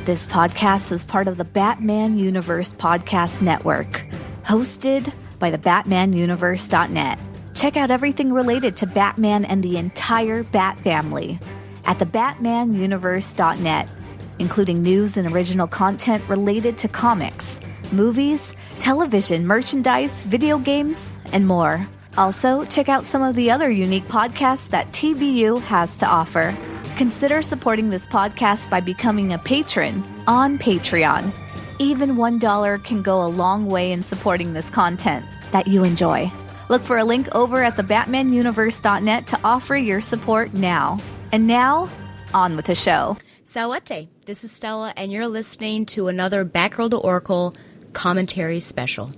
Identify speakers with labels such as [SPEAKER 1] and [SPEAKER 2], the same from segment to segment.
[SPEAKER 1] This podcast is part of the Batman Universe Podcast Network, hosted by the BatmanUniverse.net. Check out everything related to Batman and the entire Bat family at the BatmanUniverse.net, including news and original content related to comics, movies, television, merchandise, video games, and more. Also, check out some of the other unique podcasts that TBU has to offer. Consider supporting this podcast by becoming a patron on Patreon. Even $1 can go a long way in supporting this content that you enjoy. Look for a link over at the BatmanUniverse.net to offer your support now. And now, on with the show.
[SPEAKER 2] Salwete, this is Stella, and you're listening to another Batgirl to Oracle commentary special.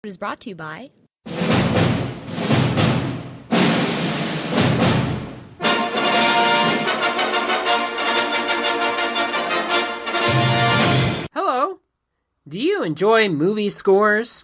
[SPEAKER 2] Is brought to you by
[SPEAKER 3] Hello. Do you enjoy movie scores?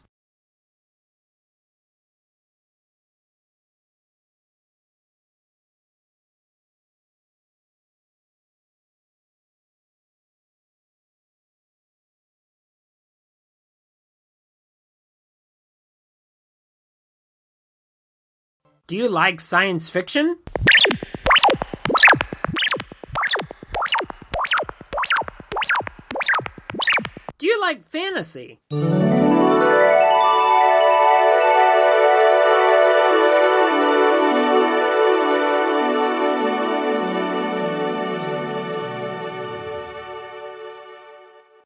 [SPEAKER 3] Do you like science fiction? Do you like fantasy?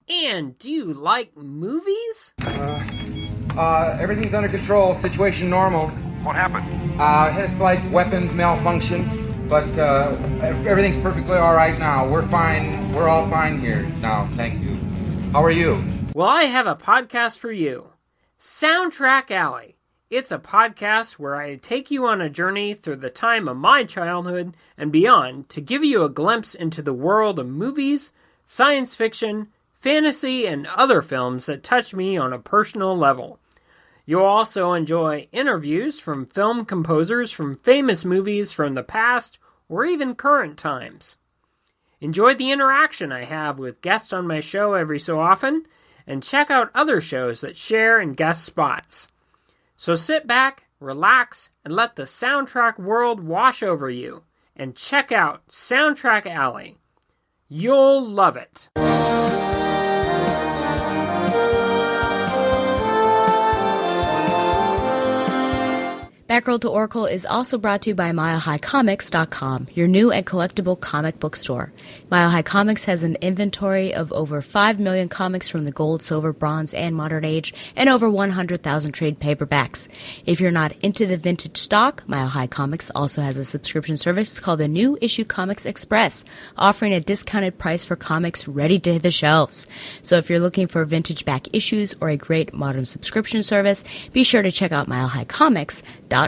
[SPEAKER 3] And do you like movies?
[SPEAKER 4] Everything's under control. Situation normal.
[SPEAKER 5] What happened?
[SPEAKER 4] Had a slight weapons malfunction, but everything's perfectly all right now. We're fine. We're all fine here now. Thank you. How are you?
[SPEAKER 3] Well, I have a podcast for you. Soundtrack Alley. It's a podcast where I take you on a journey through the time of my childhood and beyond to give you a glimpse into the world of movies, science fiction, fantasy, and other films that touch me on a personal level. You'll also enjoy interviews from film composers from famous movies from the past or even current times. Enjoy the interaction I have with guests on my show every so often, and check out other shows that share and guest spots. So sit back, relax, and let the soundtrack world wash over you, and check out Soundtrack Alley. You'll love it.
[SPEAKER 2] Batgirl to Oracle is also brought to you by MileHighComics.com, your new and collectible comic book store. Mile High Comics has an inventory of over 5 million comics from the gold, silver, bronze, and modern age, and over 100,000 trade paperbacks. If you're not into the vintage stock, Mile High Comics also has a subscription service called the New Issue Comics Express, offering a discounted price for comics ready to hit the shelves. So if you're looking for vintage back issues or a great modern subscription service, be sure to check out MileHighComics.com.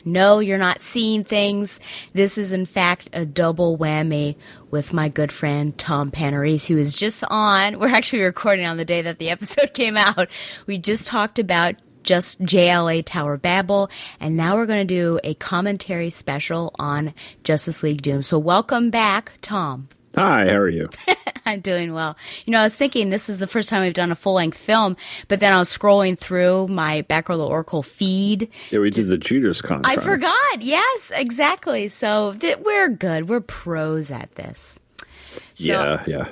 [SPEAKER 2] No, you're not seeing things. This is, in fact, a double whammy with my good friend Tom Panarese, who is just on. We're actually recording on the day that the episode came out. We just talked about just JLA Tower Babel, and now we're going to do a commentary special on Justice League Doom. So welcome back, Tom.
[SPEAKER 5] Hi, how are you?
[SPEAKER 2] I'm doing well. You know, I was thinking this is the first time we've done a full-length film, but then I was scrolling through my Batgirl to Oracle feed.
[SPEAKER 5] Yeah, we did the Judas contract.
[SPEAKER 2] I forgot. Yes, exactly. So we're good. We're pros at this. So,
[SPEAKER 5] yeah.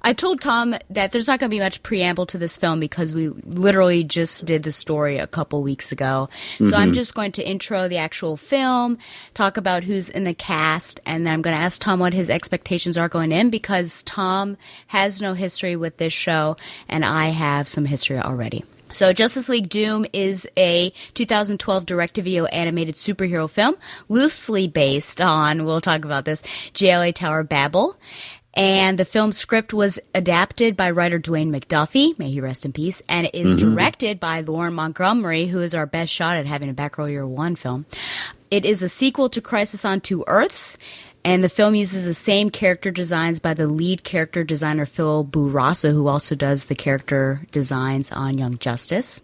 [SPEAKER 2] I told Tom that there's not going to be much preamble to this film because we literally just did the story a couple weeks ago. So I'm just going to intro the actual film, talk about who's in the cast, and then I'm going to ask Tom what his expectations are going in because Tom has no history with this show and I have some history already. So Justice League Doom is a 2012 direct-to-video animated superhero film, loosely based on, we'll talk about this, JLA Tower Babel. And the film script was adapted by writer Dwayne McDuffie, may he rest in peace, and it is directed by Lauren Montgomery, who is our best shot at having a Batgirl Year One film. It is a sequel to Crisis on Two Earths, and the film uses the same character designs by the lead character designer Phil Bourassa, who also does the character designs on Young Justice,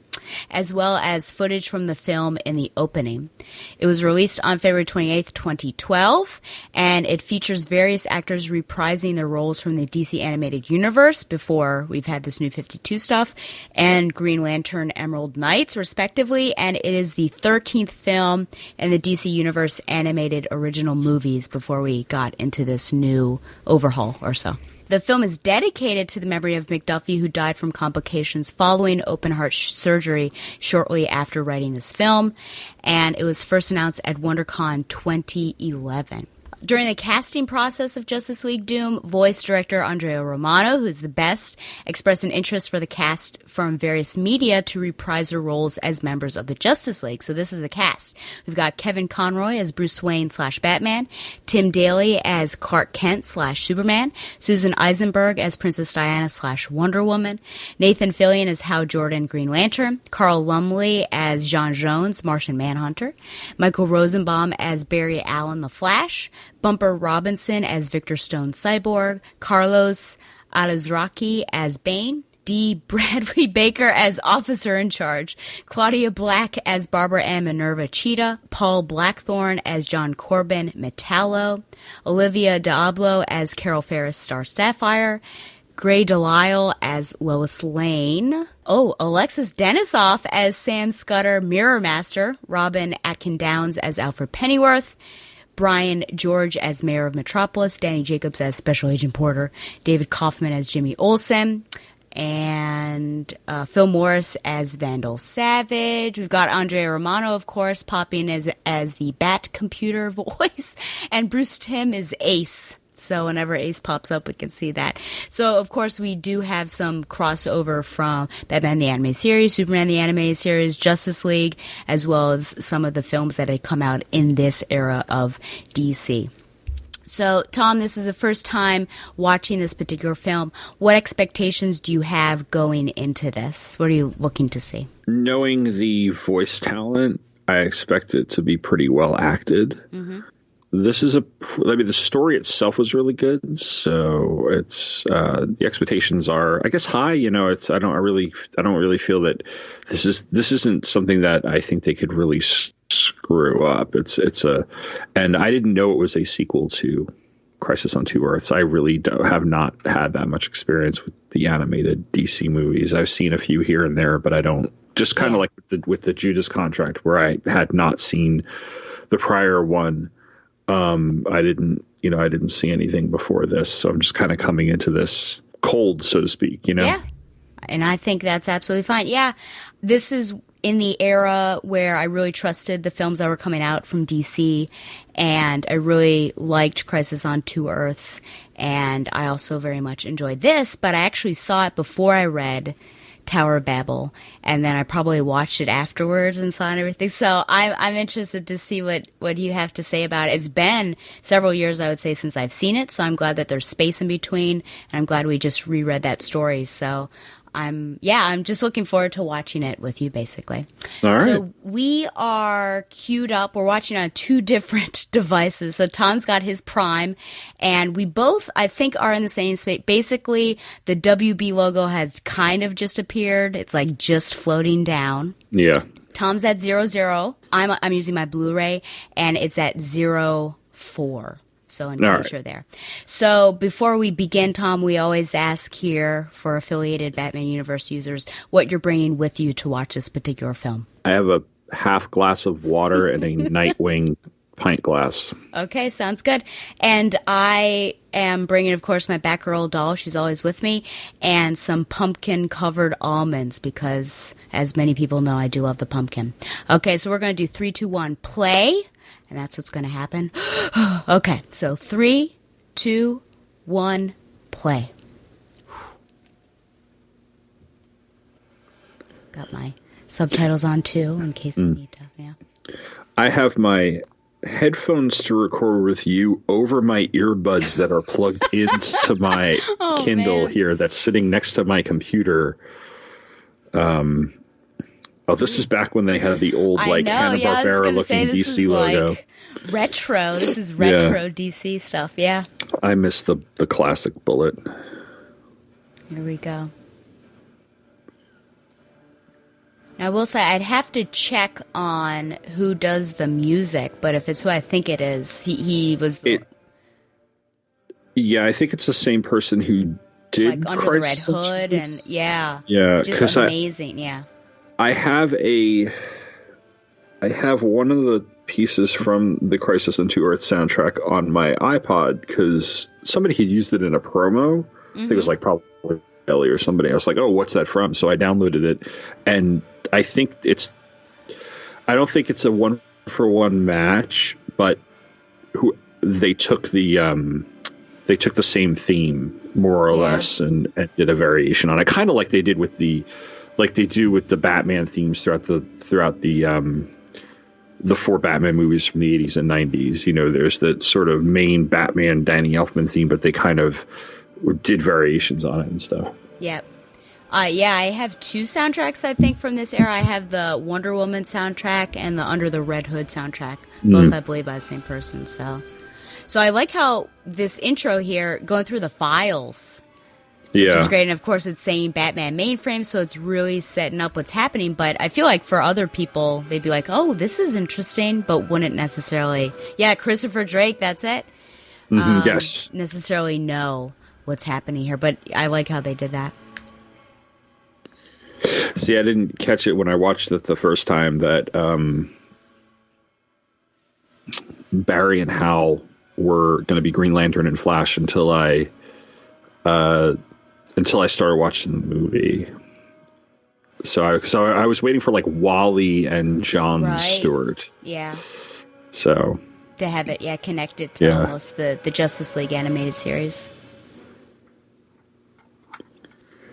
[SPEAKER 2] as well as footage from the film in the opening. It was released on February 28th, 2012, and it features various actors reprising their roles from the DC Animated Universe before we've had this New 52 stuff, and Green Lantern, Emerald Knights, respectively, and it is the 13th film in the DC Universe animated original movies before we got into this new overhaul or so. The film is dedicated to the memory of McDuffie, who died from complications following open heart surgery shortly after writing this film, and it was first announced at WonderCon 2011. During the casting process of Justice League Doom, voice director Andrea Romano, who's the best, expressed an interest for the cast from various media to reprise their roles as members of the Justice League. So this is the cast. We've got Kevin Conroy as Bruce Wayne / Batman, Tim Daly as Clark Kent / Superman, Susan Eisenberg as Princess Diana / Wonder Woman, Nathan Fillion as Hal Jordan Green Lantern, Carl Lumley as John Jones Martian Manhunter, Michael Rosenbaum as Barry Allen the Flash, Bumper Robinson as Victor Stone Cyborg, Carlos Alazraqui as Bane, D. Bradley Baker as Officer in Charge, Claudia Black as Barbara Ann Minerva Cheetah, Paul Blackthorne as John Corbin Metallo, Olivia Diablo as Carol Ferris Star Sapphire, Gray Delisle as Lois Lane. Oh, Alexis Denisoff as Sam Scudder Mirror Master, Robin Atkin Downs as Alfred Pennyworth, Brian George as Mayor of Metropolis, Danny Jacobs as Special Agent Porter, David Kaufman as Jimmy Olsen, and Phil Morris as Vandal Savage. We've got Andrea Romano, of course, popping as the Bat Computer voice, and Bruce Timm is Ace. So whenever Ace pops up, we can see that. So, of course, we do have some crossover from Batman the Animated Series, Superman the Animated Series, Justice League, as well as some of the films that had come out in this era of DC. So, Tom, this is the first time watching this particular film. What expectations do you have going into this? What are you looking to see?
[SPEAKER 5] Knowing the voice talent, I expect it to be pretty well acted. Mm-hmm. This is the story itself was really good. So it's, the expectations are, I guess, high, I don't really feel that this isn't something that I think they could really screw up. And I didn't know it was a sequel to Crisis on Two Earths. I really have not had that much experience with the animated DC movies. I've seen a few here and there, but I don't, just kind of like with the Judas Contract, where I had not seen the prior one. I didn't see anything before this, so I'm just kind of coming into this cold, so to speak,
[SPEAKER 2] Yeah, and I think that's absolutely fine. Yeah, this is in the era where I really trusted the films that were coming out from DC, and I really liked Crisis on Two Earths, and I also very much enjoyed this, but I actually saw it before I read Tower of Babel, and then I probably watched it afterwards and saw and everything. So I'm interested to see what you have to say about it. It's been several years, I would say, since I've seen it, so I'm glad that there's space in between, and I'm glad we just reread that story. So I'm just looking forward to watching it with you, basically.
[SPEAKER 5] All right.
[SPEAKER 2] So we are queued up. We're watching on two different devices. So Tom's got his Prime, and we both, I think, are in the same space. Basically, the WB logo has kind of just appeared. It's like just floating down.
[SPEAKER 5] Yeah.
[SPEAKER 2] Tom's at 00. I'm using my Blu-ray, and it's at 04. So in case you're there. So before we begin, Tom, we always ask here for affiliated Batman Universe users what you're bringing with you to watch this particular film.
[SPEAKER 5] I have a half glass of water and a Nightwing pint glass.
[SPEAKER 2] Okay, sounds good. And I am bringing, of course, my Batgirl doll. She's always with me. And some pumpkin-covered almonds because, as many people know, I do love the pumpkin. Okay, so we're going to do 3, 2, 1, play. And that's what's going to happen. Okay, so 3, 2, 1, play. Got my subtitles on too, in case we need to. Yeah.
[SPEAKER 5] I have my headphones to record with you over my earbuds that are plugged into my Kindle here that's sitting next to my computer. This is back when they had the old Hanna-Barbera looking DC logo.
[SPEAKER 2] Like retro. This is retro DC stuff. Yeah.
[SPEAKER 5] I miss the classic bullet.
[SPEAKER 2] Here we go. Now, I will say I'd have to check on who does the music, but if it's who I think it is, he was.
[SPEAKER 5] Yeah, I think it's the same person who did
[SPEAKER 2] like Under the Red Hood, and yeah,
[SPEAKER 5] just
[SPEAKER 2] amazing.
[SPEAKER 5] I have one of the pieces from the Crisis on Two Earths soundtrack on my iPod because somebody had used it in a promo. I think it was like probably Ellie or somebody. I was like, oh, what's that from? So I downloaded it, and I don't think it's a 1-for-1 match, but they took the same theme more or less and did a variation on it, kind of like they did with the Batman themes throughout the 4 Batman movies from the 80s and 90s. You know, there's that sort of main Batman Danny Elfman theme, but they kind of did variations on it and stuff.
[SPEAKER 2] Yep. I have 2 soundtracks, I think, from this era. I have the Wonder Woman soundtrack and the Under the Red Hood soundtrack, both, I believe, by the same person. So I like how this intro here, going through the files, which is great. And, of course, it's saying Batman mainframe, so it's really setting up what's happening. But I feel like for other people, they'd be like, oh, this is interesting, but wouldn't necessarily, Christopher Drake, that's it.
[SPEAKER 5] Yes.
[SPEAKER 2] Necessarily know what's happening here. But I like how they did that.
[SPEAKER 5] See, I didn't catch it when I watched it the first time that Barry and Hal were going to be Green Lantern and Flash until I started watching the movie. So I was waiting for like Wally and John Stewart.
[SPEAKER 2] Yeah.
[SPEAKER 5] So
[SPEAKER 2] to have it, connected to almost the Justice League animated series.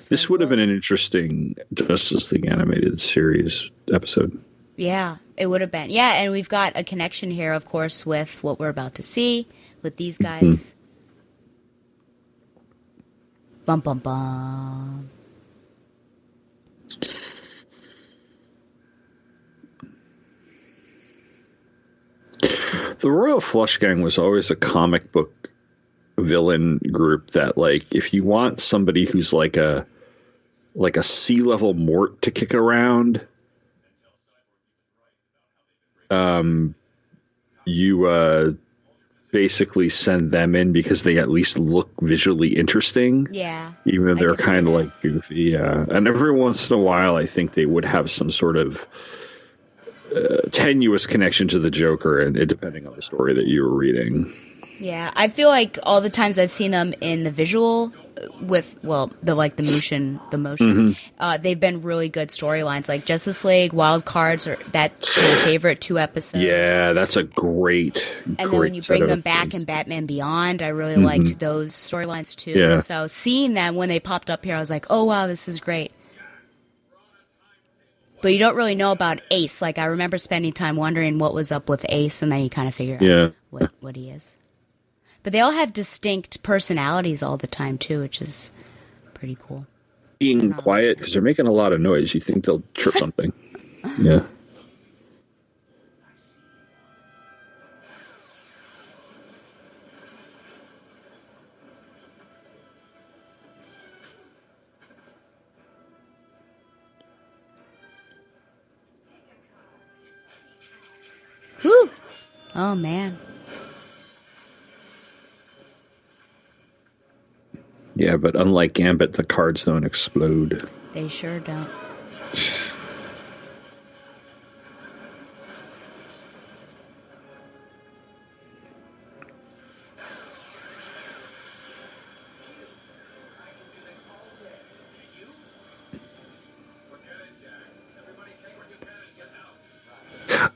[SPEAKER 5] This would have been an interesting Justice League animated series episode.
[SPEAKER 2] Yeah, it would have been. Yeah, and we've got a connection here, of course, with what we're about to see with these guys. Bum, bum, bum.
[SPEAKER 5] The Royal Flush Gang was always a comic book villain group that, like, if you want somebody who's like a sea-level Mort to kick around, you basically send them in because they at least look visually interesting.
[SPEAKER 2] Yeah.
[SPEAKER 5] Even though they're kind of like goofy. Yeah. And every once in a while, I think they would have some sort of tenuous connection to the Joker, and depending on the story that you were reading.
[SPEAKER 2] Yeah. I feel like all the times I've seen them in the visual with, the motion, they've been really good storylines, like Justice League, Wild Cards, that's my favorite 2 episodes.
[SPEAKER 5] Yeah, that's a great
[SPEAKER 2] And then when you bring them back in Batman Beyond, I really liked those storylines too.
[SPEAKER 5] Yeah.
[SPEAKER 2] So seeing them when they popped up here, I was like, oh wow, this is great. But you don't really know about Ace. Like, I remember spending time wondering what was up with Ace, and then you kind of figure out what he is. But they all have distinct personalities all the time, too, which is pretty cool.
[SPEAKER 5] Being quiet, because they're making a lot of noise. You think they'll trip something. Yeah.
[SPEAKER 2] Whew. Oh, man.
[SPEAKER 5] Yeah, but unlike Gambit, the cards don't explode.
[SPEAKER 2] They sure don't.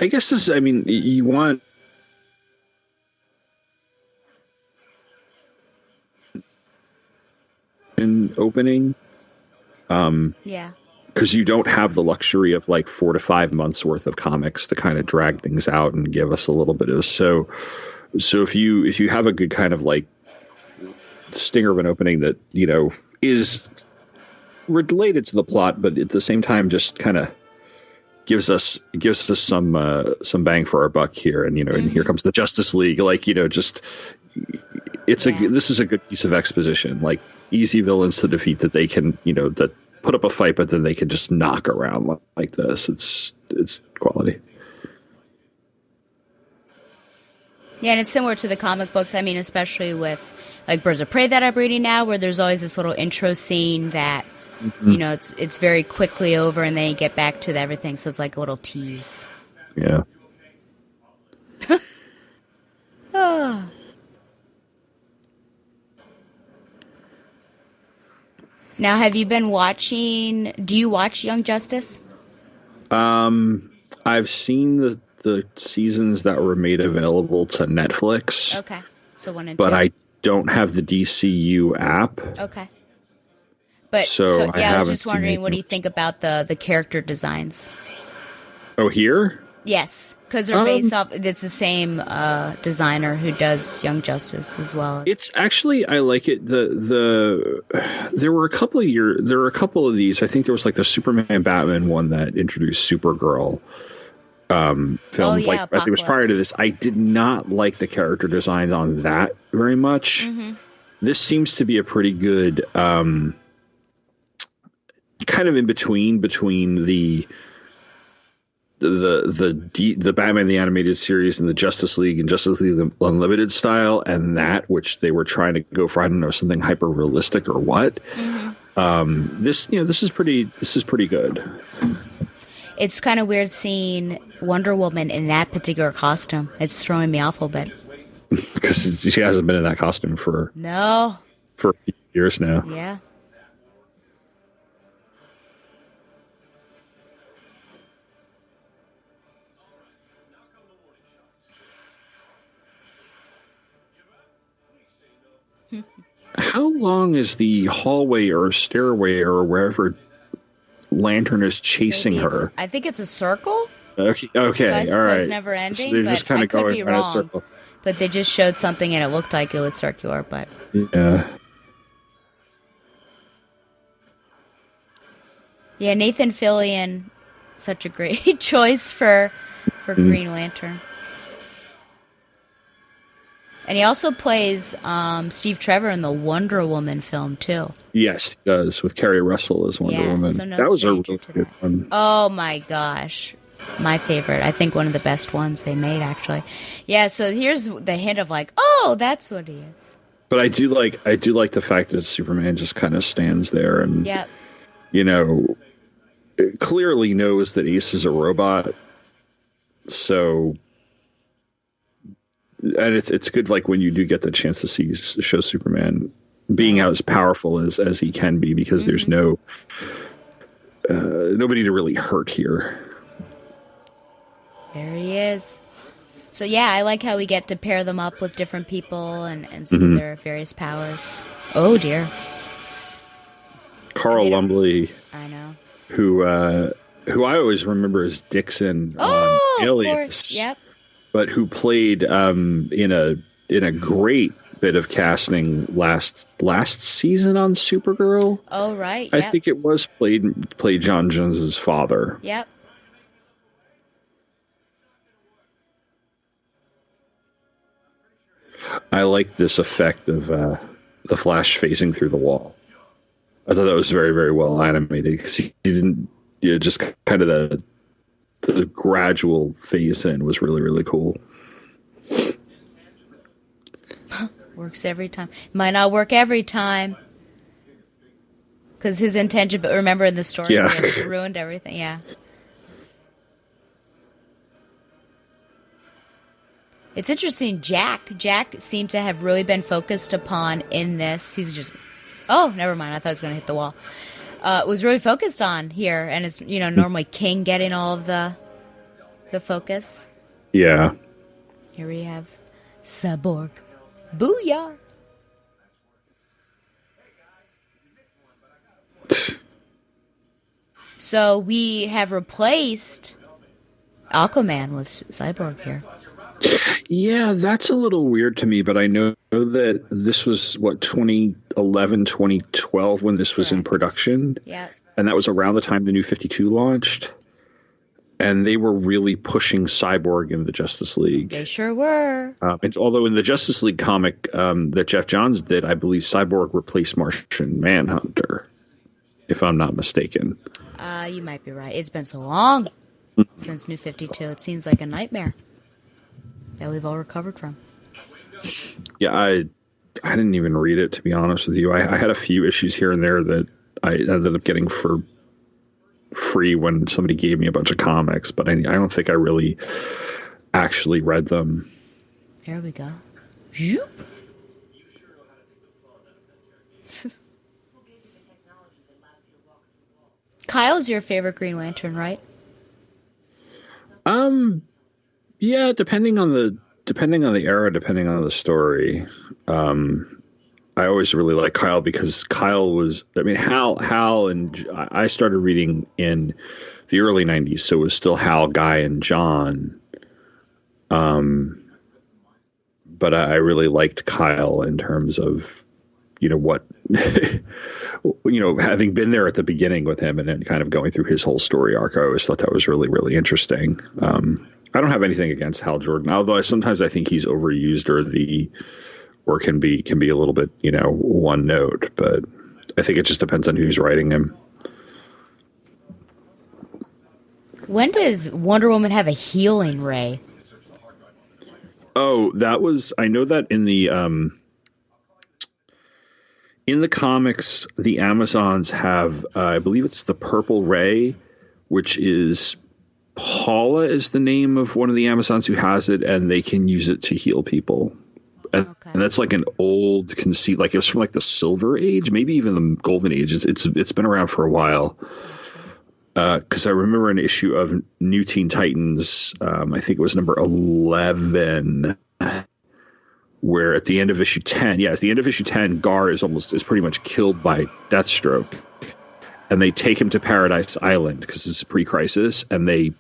[SPEAKER 5] I guess this, I mean, you want an opening.
[SPEAKER 2] Yeah.
[SPEAKER 5] Because you don't have the luxury of like 4 to 5 months worth of comics to kind of drag things out and give us a little bit of so if you have a good kind of like stinger of an opening that, you know, is related to the plot, but at the same time just kind of gives us some bang for our buck here, and, you know, and here comes the Justice League, like, you know, just this is a good piece of exposition, like easy villains to defeat that they can, you know, that put up a fight, but then they can just knock around like this. It's quality.
[SPEAKER 2] Yeah, and it's similar to the comic books. I mean, especially with like Birds of Prey that I'm reading now, where there's always this little intro scene that, you know, it's very quickly over, and then you get back to everything. So it's like a little tease.
[SPEAKER 5] Yeah.
[SPEAKER 2] Oh. Now, have you been watching? Do you watch Young Justice?
[SPEAKER 5] I've seen the seasons that were made available to Netflix.
[SPEAKER 2] Okay. So 1 and 2.
[SPEAKER 5] But I don't have the DCU app.
[SPEAKER 2] Okay. But
[SPEAKER 5] so
[SPEAKER 2] yeah, I was just wondering, what do you think about the character designs?
[SPEAKER 5] Oh, here?
[SPEAKER 2] Yes, because they're based off. It's the same designer who does Young Justice as well.
[SPEAKER 5] It's actually, I like it. There were a couple of these. I think there was like the Superman Batman one that introduced Supergirl. Film. I think it was prior to this. I did not like the character designs on that very much. Mm-hmm. This seems to be a pretty good kind of in between the Batman the Animated Series and the Justice League and Justice League Unlimited style, and that which they were trying to go for, I don't know, something hyper realistic or what. Mm-hmm. This is pretty good.
[SPEAKER 2] It's kind of weird seeing Wonder Woman in that particular costume. It's throwing me off a little bit.
[SPEAKER 5] Because she hasn't been in that costume for a few years now.
[SPEAKER 2] Yeah.
[SPEAKER 5] How long is the hallway or stairway or wherever Lantern is chasing her?
[SPEAKER 2] I think it's a circle.
[SPEAKER 5] Okay,
[SPEAKER 2] so I suppose
[SPEAKER 5] all right.
[SPEAKER 2] Never ending.
[SPEAKER 5] So they're just kind of going around a circle.
[SPEAKER 2] But they just showed something and it looked like it was circular. But yeah, Nathan Fillion, such a great choice for Green Lantern. And he also plays Steve Trevor in the Wonder Woman film, too.
[SPEAKER 5] Yes, he does, with Kerry Russell as Wonder Woman.
[SPEAKER 2] So no
[SPEAKER 5] that was a really
[SPEAKER 2] good
[SPEAKER 5] that. One.
[SPEAKER 2] Oh, my gosh. My favorite. I think one of the best ones they made, actually. Yeah, so here's the hint of like, oh, that's what he is.
[SPEAKER 5] But I do like the fact that Superman just kind of stands there and, clearly knows that Ace is a robot. So... And it's good, like, when you do get the chance to show Superman being as powerful as he can be, because there's nobody to really hurt here.
[SPEAKER 2] There he is. So yeah, I like how we get to pair them up with different people and see their various powers. Oh dear.
[SPEAKER 5] Carl Lumbly.
[SPEAKER 2] I know.
[SPEAKER 5] Who I always remember as Dixon on Alias. Of course.
[SPEAKER 2] Yep.
[SPEAKER 5] But who played in a great bit of casting last season on Supergirl.
[SPEAKER 2] Oh right,
[SPEAKER 5] I think it was played John Jones's father.
[SPEAKER 2] Yep.
[SPEAKER 5] I like this effect of the Flash phasing through the wall. I thought that was very, very well animated, because he didn't just kind of the gradual phase in was really, really cool.
[SPEAKER 2] Works every time. Might not work every time. Because his intention, but remember in the story, he ruined everything. Yeah. It's interesting. Jack seemed to have really been focused upon in this. He's just, oh, never mind. I thought I was going to hit the wall. Was really focused on here, and it's normally King getting all of the focus.
[SPEAKER 5] Yeah.
[SPEAKER 2] Here we have Cyborg. Booyah! So we have replaced Aquaman with Cyborg here.
[SPEAKER 5] Yeah, that's a little weird to me, but I know that this was, 2011, 2012 when this was in production?
[SPEAKER 2] Yeah.
[SPEAKER 5] And that was around the time the New 52 launched. And they were really pushing Cyborg in the Justice League.
[SPEAKER 2] They sure were.
[SPEAKER 5] And although in the Justice League comic that Jeff Johns did, I believe Cyborg replaced Martian Manhunter, if I'm not mistaken.
[SPEAKER 2] You might be right. It's been so long since New 52. It seems like a nightmare that we've all recovered from.
[SPEAKER 5] Yeah, I didn't even read it, to be honest with you. I had a few issues here and there that I ended up getting for free when somebody gave me a bunch of comics, but I don't think I really actually read them.
[SPEAKER 2] There we go. Zoop. Kyle's your favorite Green Lantern, right?
[SPEAKER 5] Yeah, depending on the era, depending on the story. I always really liked Kyle because Kyle was, I mean, Hal, and I started reading in the early 90s, so it was still Hal, Guy, and John. But I really liked Kyle in terms of, what, having been there at the beginning with him and then kind of going through his whole story arc. I always thought that was really, really interesting. I don't have anything against Hal Jordan, although sometimes I think he's overused or can be a little bit, one note, but I think it just depends on who's writing him.
[SPEAKER 2] When does Wonder Woman have a healing ray?
[SPEAKER 5] Oh, I know that in the comics, the Amazons have, I believe it's the Purple Ray, which is Paula is the name of one of the Amazons who has it, and they can use it to heal people. And that's like an old conceit, like it was from like the Silver Age, maybe even the Golden Age. It's been around for a while. Because I remember an issue of New Teen Titans, I think it was number 11, where at the end of issue 10, Gar is pretty much killed by Deathstroke, and they take him to Paradise Island because it's a pre-crisis, and they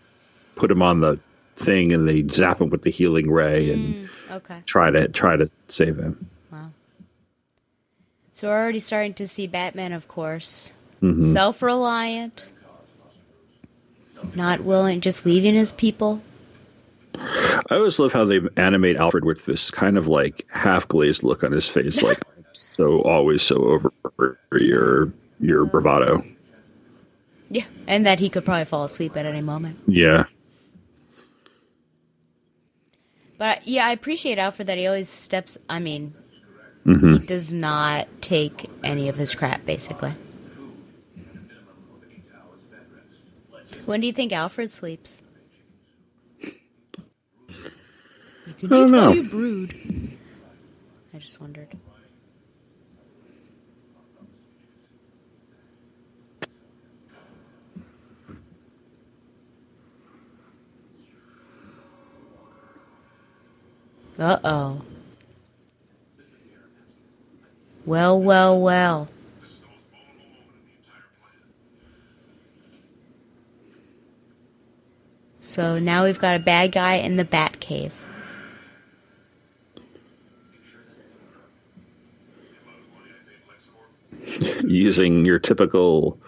[SPEAKER 5] put him on the thing and they zap him with the healing ray and try to save him.
[SPEAKER 2] Wow. So we're already starting to see Batman, of course, self-reliant, not willing, just leaving his people.
[SPEAKER 5] I always love how they animate Alfred with this kind of like half glazed look on his face, like always so over your bravado.
[SPEAKER 2] Yeah, and that he could probably fall asleep at any moment.
[SPEAKER 5] Yeah.
[SPEAKER 2] But yeah, I appreciate Alfred that he always steps. I mean, he does not take any of his crap, basically. When do you think Alfred sleeps? You can eat while you brood. I just wondered. Uh-oh. Well. So now we've got a bad guy in the Batcave.
[SPEAKER 5] Using your typical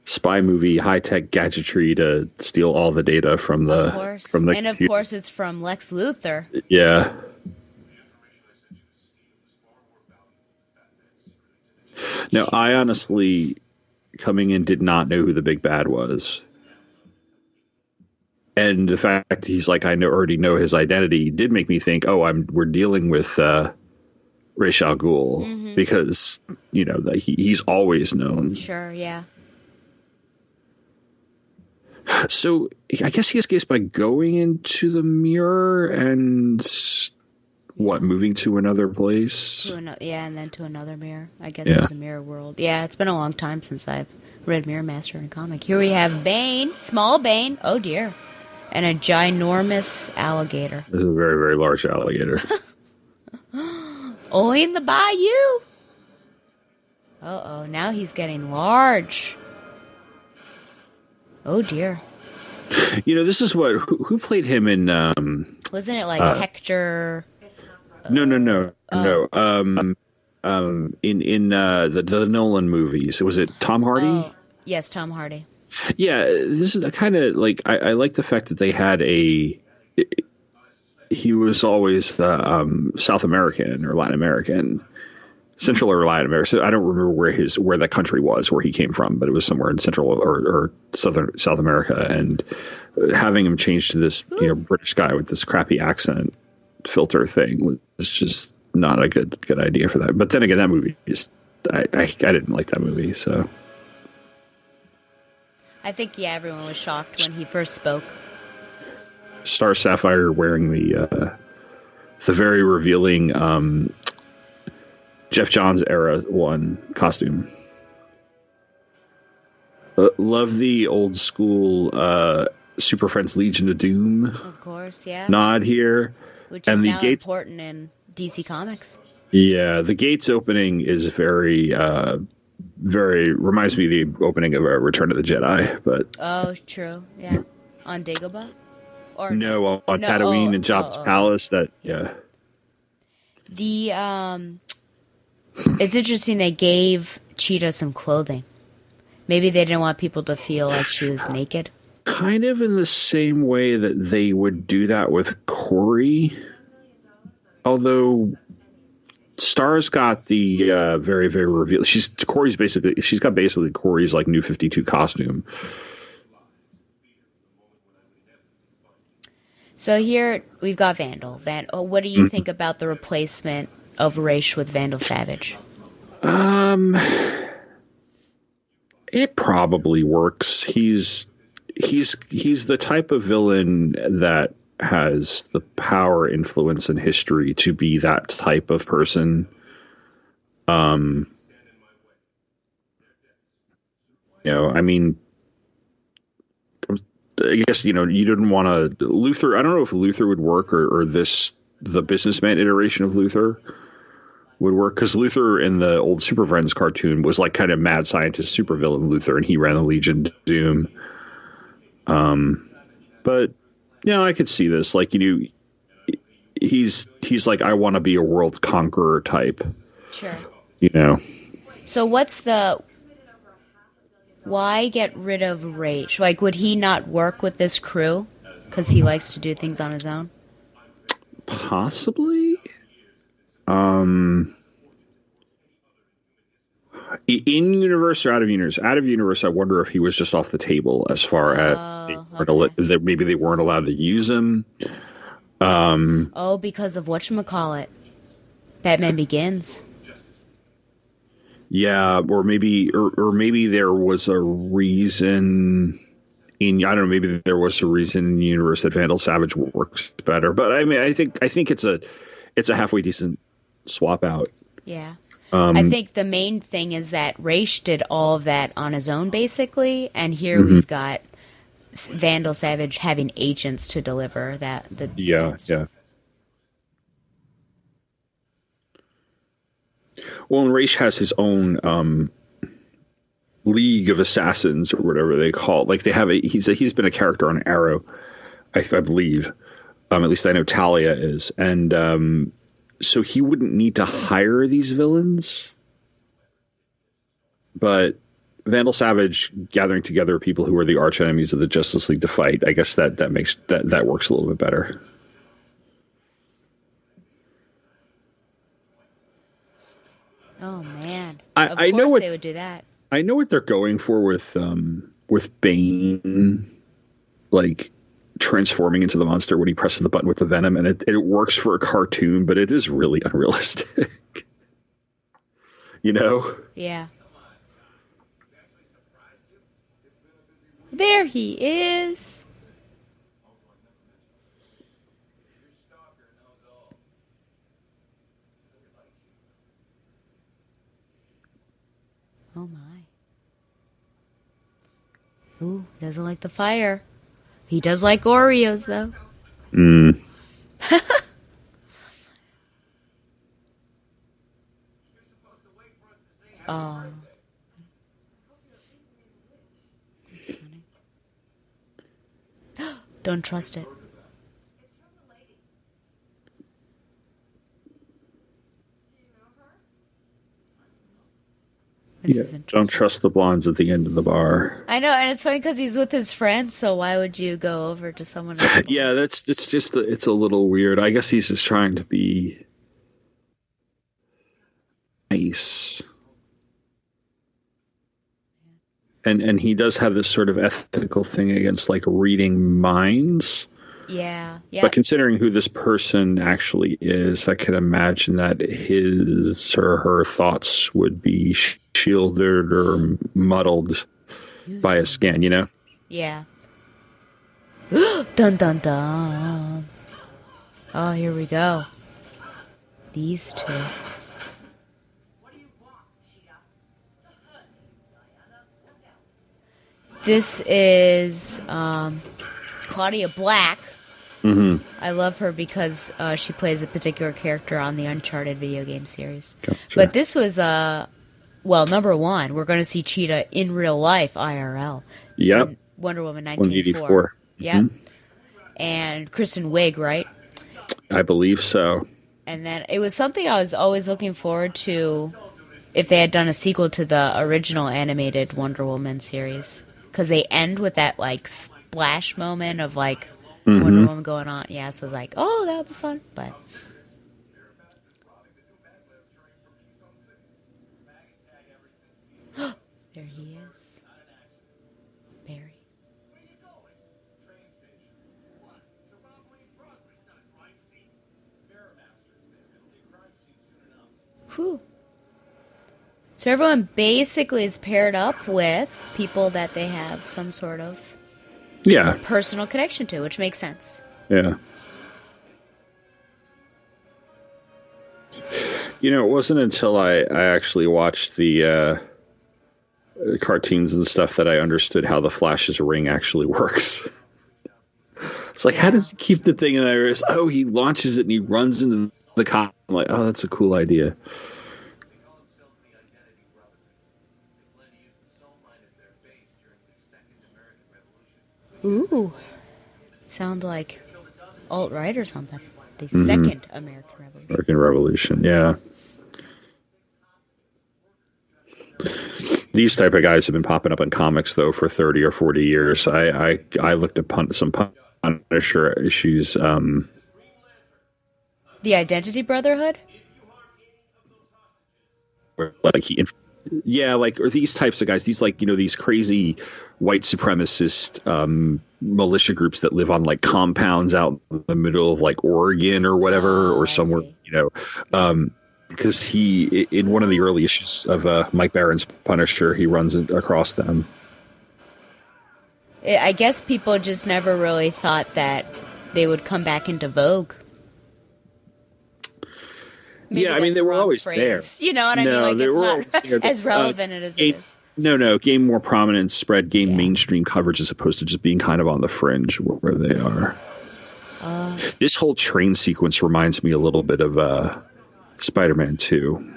[SPEAKER 5] spy movie high-tech gadgetry to steal all the data from the
[SPEAKER 2] and of course it's from Lex Luthor.
[SPEAKER 5] Yeah. Now, I honestly, coming in, did not know who the big bad was. And the fact that he's like, already know his identity did make me think, we're dealing with Ra's al Ghul, because, he's always known.
[SPEAKER 2] Sure, yeah.
[SPEAKER 5] So I guess he escapes by going into the mirror and moving to another place?
[SPEAKER 2] And then to another mirror. I guess it was a mirror world. Yeah, it's been a long time since I've read Mirror Master in a comic. Here we have Bane, small Bane, oh dear, and a ginormous alligator.
[SPEAKER 5] This is a very, very large alligator.
[SPEAKER 2] In the bayou. Uh-oh, now he's getting large. Oh dear.
[SPEAKER 5] This is who played him in
[SPEAKER 2] wasn't it like Hector?
[SPEAKER 5] No. In the Nolan movies, was it Tom Hardy?
[SPEAKER 2] Oh, yes, Tom Hardy.
[SPEAKER 5] Yeah, this is kind of like I like the fact that they had he was always South American or Latin American, Central or Latin America. So I don't remember where that country was, where he came from, but it was somewhere in Central or Southern South America. And having him change to this British guy with this crappy accent filter thing was just not a good idea for that. But then again, that movie I didn't like that movie. So
[SPEAKER 2] I think everyone was shocked when he first spoke.
[SPEAKER 5] Star Sapphire wearing the very revealing Jeff Johns era one costume. Love the old school Super Friends Legion of Doom
[SPEAKER 2] Of course, yeah.
[SPEAKER 5] nod here.
[SPEAKER 2] Which
[SPEAKER 5] and
[SPEAKER 2] is
[SPEAKER 5] the
[SPEAKER 2] now
[SPEAKER 5] gates,
[SPEAKER 2] important in DC Comics.
[SPEAKER 5] Yeah, the gates opening is very reminds me of the opening of Return of the Jedi, but
[SPEAKER 2] Oh, true. Yeah. On Dagobah? Or
[SPEAKER 5] no, on
[SPEAKER 2] no,
[SPEAKER 5] Tatooine and Jabba's palace. Yeah.
[SPEAKER 2] It's interesting they gave Cheetah some clothing. Maybe they didn't want people to feel like she was naked.
[SPEAKER 5] Kind of in the same way that they would do that with Corey. Although Star's got the very, very reveal. She's got basically Corey's like New 52 costume.
[SPEAKER 2] So here we've got Vandal. What do you think about the replacement of Raish with Vandal Savage?
[SPEAKER 5] It probably works. He's the type of villain that has the power, influence, and history to be that type of person. I mean, I guess, you didn't want to Luther. I don't know if Luther would work or the businessman iteration of Luther would work, because Luther in the old Super Friends cartoon was like kind of mad scientist supervillain Luther, and he ran the Legion of Doom. But I could see this. Like, he's like, I want to be a world conqueror type.
[SPEAKER 2] Sure.
[SPEAKER 5] So
[SPEAKER 2] why get rid of Raish? Like, would he not work with this crew because he likes to do things on his own?
[SPEAKER 5] Possibly. In universe or out of universe? Out of universe, I wonder if he was just off the table as far as maybe they weren't allowed to use him.
[SPEAKER 2] Because of whatchamacallit. Batman Begins.
[SPEAKER 5] Yeah, or maybe there was a reason I don't know, maybe there was a reason in the universe that Vandal Savage works better. But I mean, I think it's a halfway decent swap out.
[SPEAKER 2] Yeah. I think the main thing is that Raish did all of that on his own, basically, and here we've got Vandal Savage having agents to deliver that.
[SPEAKER 5] Yeah. Well, and Raish has his own League of Assassins, or whatever they call it. Like, they have he's been a character on Arrow, I believe. At least I know Talia is, and so he wouldn't need to hire these villains. But Vandal Savage gathering together people who are the arch enemies of the Justice League to fight, I guess that makes that works a little bit better.
[SPEAKER 2] Oh man!
[SPEAKER 5] I know what
[SPEAKER 2] they would do that.
[SPEAKER 5] I know what they're going for with Bane, like transforming into the monster when he presses the button with the venom, and it works for a cartoon, but it is really unrealistic.
[SPEAKER 2] Yeah. There he is. Oh my. Ooh, doesn't like the fire. He does like Oreos, though. Oh. Don't trust it.
[SPEAKER 5] Don't trust the blondes at the end of the bar.
[SPEAKER 2] I know, and it's funny because he's with his friends, so why would you go over to someone else?
[SPEAKER 5] Yeah, it's a little weird. I guess he's just trying to be nice. And he does have this sort of ethical thing against, like, reading minds.
[SPEAKER 2] Yeah.
[SPEAKER 5] But considering who this person actually is, I can imagine that his or her thoughts would be shielded or muddled by a scan,
[SPEAKER 2] Yeah. Dun dun dun. Oh, here we go. These two. This is Claudia Black.
[SPEAKER 5] Mm-hmm.
[SPEAKER 2] I love her because she plays a particular character on the Uncharted video game series.
[SPEAKER 5] Gotcha.
[SPEAKER 2] But this was, number one, we're going to see Cheetah in real life, IRL.
[SPEAKER 5] Yep.
[SPEAKER 2] In Wonder Woman
[SPEAKER 5] 1984.
[SPEAKER 2] 1984. Yep. Mm-hmm. And Kristen Wiig, right?
[SPEAKER 5] I believe so.
[SPEAKER 2] And then it was something I was always looking forward to if they had done a sequel to the original animated Wonder Woman series. Because they end with that, like, splash moment of, like, Wonder Woman going on. Yeah, so I was like, oh, that would be fun. But there he is. Barry. Whew. So everyone basically is paired up with people that they have some sort of personal connection to, which makes sense.
[SPEAKER 5] Yeah. You know, it wasn't until I actually watched the cartoons and stuff that I understood how the Flash's ring actually works. It's like, how does he keep the thing in there? Oh, he launches it and he runs into the cop. I'm like, oh, that's a cool idea.
[SPEAKER 2] Ooh. Sound like alt-right or something. The second American Revolution.
[SPEAKER 5] American Revolution, yeah. These type of guys have been popping up in comics, though, for 30 or 40 years. I looked at some Punisher issues.
[SPEAKER 2] The Identity Brotherhood?
[SPEAKER 5] Like or these types of guys, these these crazy white supremacist militia groups that live on like compounds out in the middle of like Oregon or whatever, or somewhere, because he, in one of the early issues of Mike Barron's Punisher, he runs across them.
[SPEAKER 2] I guess people just never really thought that they would come back into vogue. Maybe
[SPEAKER 5] I mean, they were always there.
[SPEAKER 2] You know what I mean? Like,
[SPEAKER 5] they
[SPEAKER 2] it's
[SPEAKER 5] were
[SPEAKER 2] not
[SPEAKER 5] there.
[SPEAKER 2] as relevant as it is.
[SPEAKER 5] No, gain more prominence, gain mainstream coverage as opposed to just being kind of on the fringe where they are. This whole train sequence reminds me a little bit of Spider-Man 2.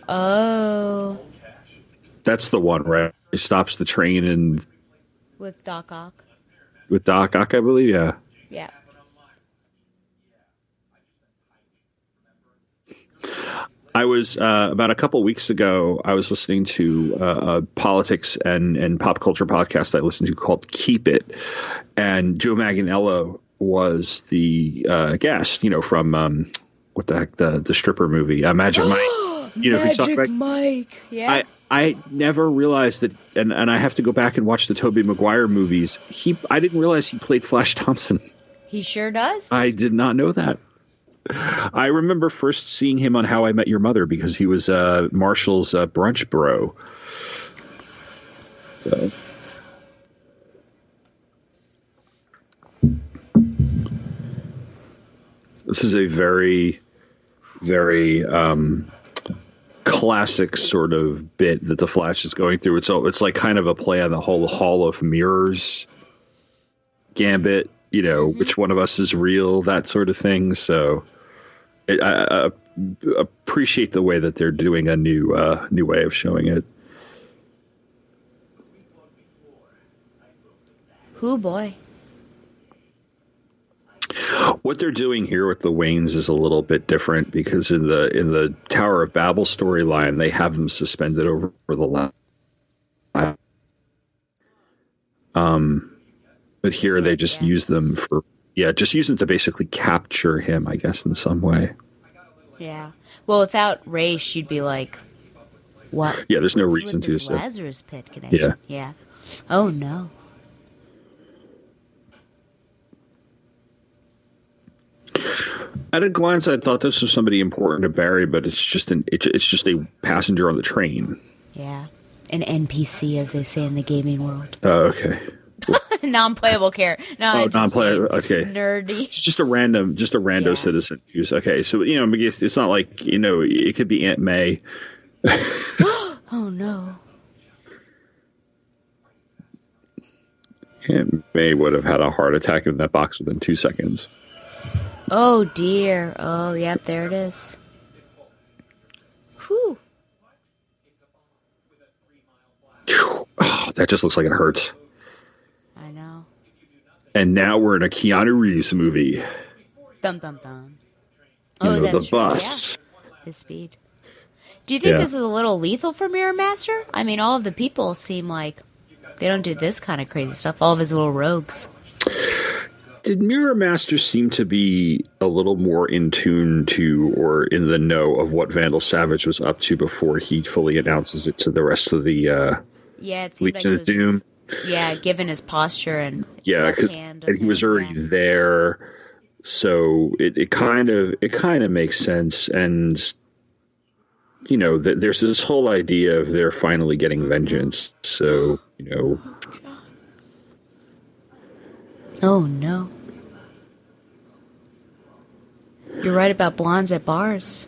[SPEAKER 2] Oh.
[SPEAKER 5] That's the one, right? He stops the train and...
[SPEAKER 2] With Doc Ock.
[SPEAKER 5] With Doc Ock, I believe, yeah.
[SPEAKER 2] Yeah.
[SPEAKER 5] I was about a couple weeks ago. I was listening to a politics and pop culture podcast I listened to called "Keep It," and Joe Manganiello was the guest. From what the heck, the stripper movie, Magic Mike.
[SPEAKER 2] Magic Mike. Yeah.
[SPEAKER 5] I never realized that, and I have to go back and watch the Tobey Maguire movies. I didn't realize he played Flash Thompson.
[SPEAKER 2] He sure does.
[SPEAKER 5] I did not know that. I remember first seeing him on How I Met Your Mother because he was Marshall's brunch bro. So, this is a very, very classic sort of bit that the Flash is going through. It's like kind of a play on the whole Hall of Mirrors gambit. Which one of us is real, that sort of thing. So I appreciate the way that they're doing a new way of showing it.
[SPEAKER 2] Hoo boy.
[SPEAKER 5] What they're doing here with the Waynes is a little bit different because in the Tower of Babel storyline, they have them suspended over the line. But here they just use them use them to basically capture him, I guess, in some way.
[SPEAKER 2] Yeah. Well, without race, you'd be like, what?
[SPEAKER 5] Yeah, there's no reason to.
[SPEAKER 2] So. Lazarus Pit connection. Yeah. Oh, no.
[SPEAKER 5] At a glance, I thought this was somebody important to Barry, but it's just a passenger on the train.
[SPEAKER 2] Yeah. An NPC, as they say in the gaming world.
[SPEAKER 5] Oh, okay.
[SPEAKER 2] Non-playable character. No,
[SPEAKER 5] non-player. Okay.
[SPEAKER 2] Nerdy.
[SPEAKER 5] It's just a rando citizen who's okay. So it's not like it could be Aunt May.
[SPEAKER 2] Oh no.
[SPEAKER 5] Aunt May would have had a heart attack in that box within 2 seconds.
[SPEAKER 2] Oh, dear. Oh, yep, there it is. Whew.
[SPEAKER 5] Oh, that just looks like it hurts.
[SPEAKER 2] I know.
[SPEAKER 5] And now we're in a Keanu Reeves movie.
[SPEAKER 2] Dum, dum, dum.
[SPEAKER 5] You know,
[SPEAKER 2] that's
[SPEAKER 5] the bus.
[SPEAKER 2] true, yeah. The speed. Do you think
[SPEAKER 5] Yeah.
[SPEAKER 2] this is a little lethal for Mirror Master? I mean, all of the people seem like they don't do this kind of crazy stuff. All of his little rogues.
[SPEAKER 5] Did Mirror Master seem to be a little more in tune to or in the know of what Vandal Savage was up to before he fully announces it to the rest of the
[SPEAKER 2] Yeah, it seemed like
[SPEAKER 5] Legion
[SPEAKER 2] he
[SPEAKER 5] of
[SPEAKER 2] was,
[SPEAKER 5] Doom?
[SPEAKER 2] yeah, given his posture and
[SPEAKER 5] Yeah,
[SPEAKER 2] left
[SPEAKER 5] because
[SPEAKER 2] hand
[SPEAKER 5] and he was already there, so it kind of makes sense. And you know, there's this whole idea of they're finally getting vengeance. So you know,
[SPEAKER 2] oh no, you're right about blondes at bars.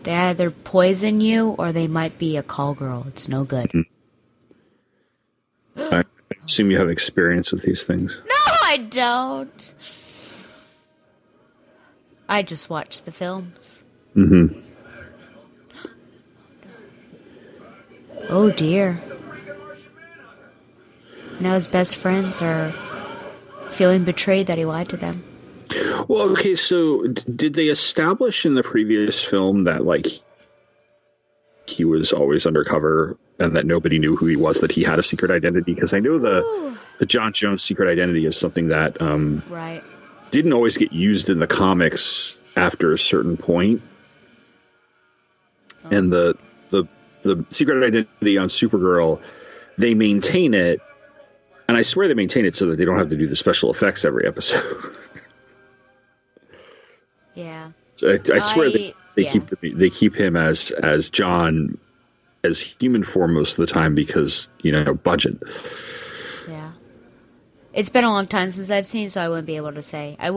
[SPEAKER 2] They either poison you or they might be a call girl. It's no good.
[SPEAKER 5] I assume you have experience with these things.
[SPEAKER 2] No, I don't. I just watch the films.
[SPEAKER 5] Mm-hmm.
[SPEAKER 2] Oh dear. Now his best friends are feeling betrayed that he lied to them.
[SPEAKER 5] Well, okay, so did they establish in the previous film that, like, he was always undercover and that nobody knew who he was, that he had a secret identity? Because I know the John Jones secret identity is something that
[SPEAKER 2] Right.
[SPEAKER 5] didn't always get used in the comics after a certain point.
[SPEAKER 2] Oh.
[SPEAKER 5] And the secret identity on Supergirl, they maintain it, and I swear they maintain it so that they don't have to do the special effects every episode.
[SPEAKER 2] Yeah.
[SPEAKER 5] So I swear they keep him as John, as human form most of the time because, you know, budget.
[SPEAKER 2] Yeah. It's been a long time since I've seen, so I wouldn't be able to say. I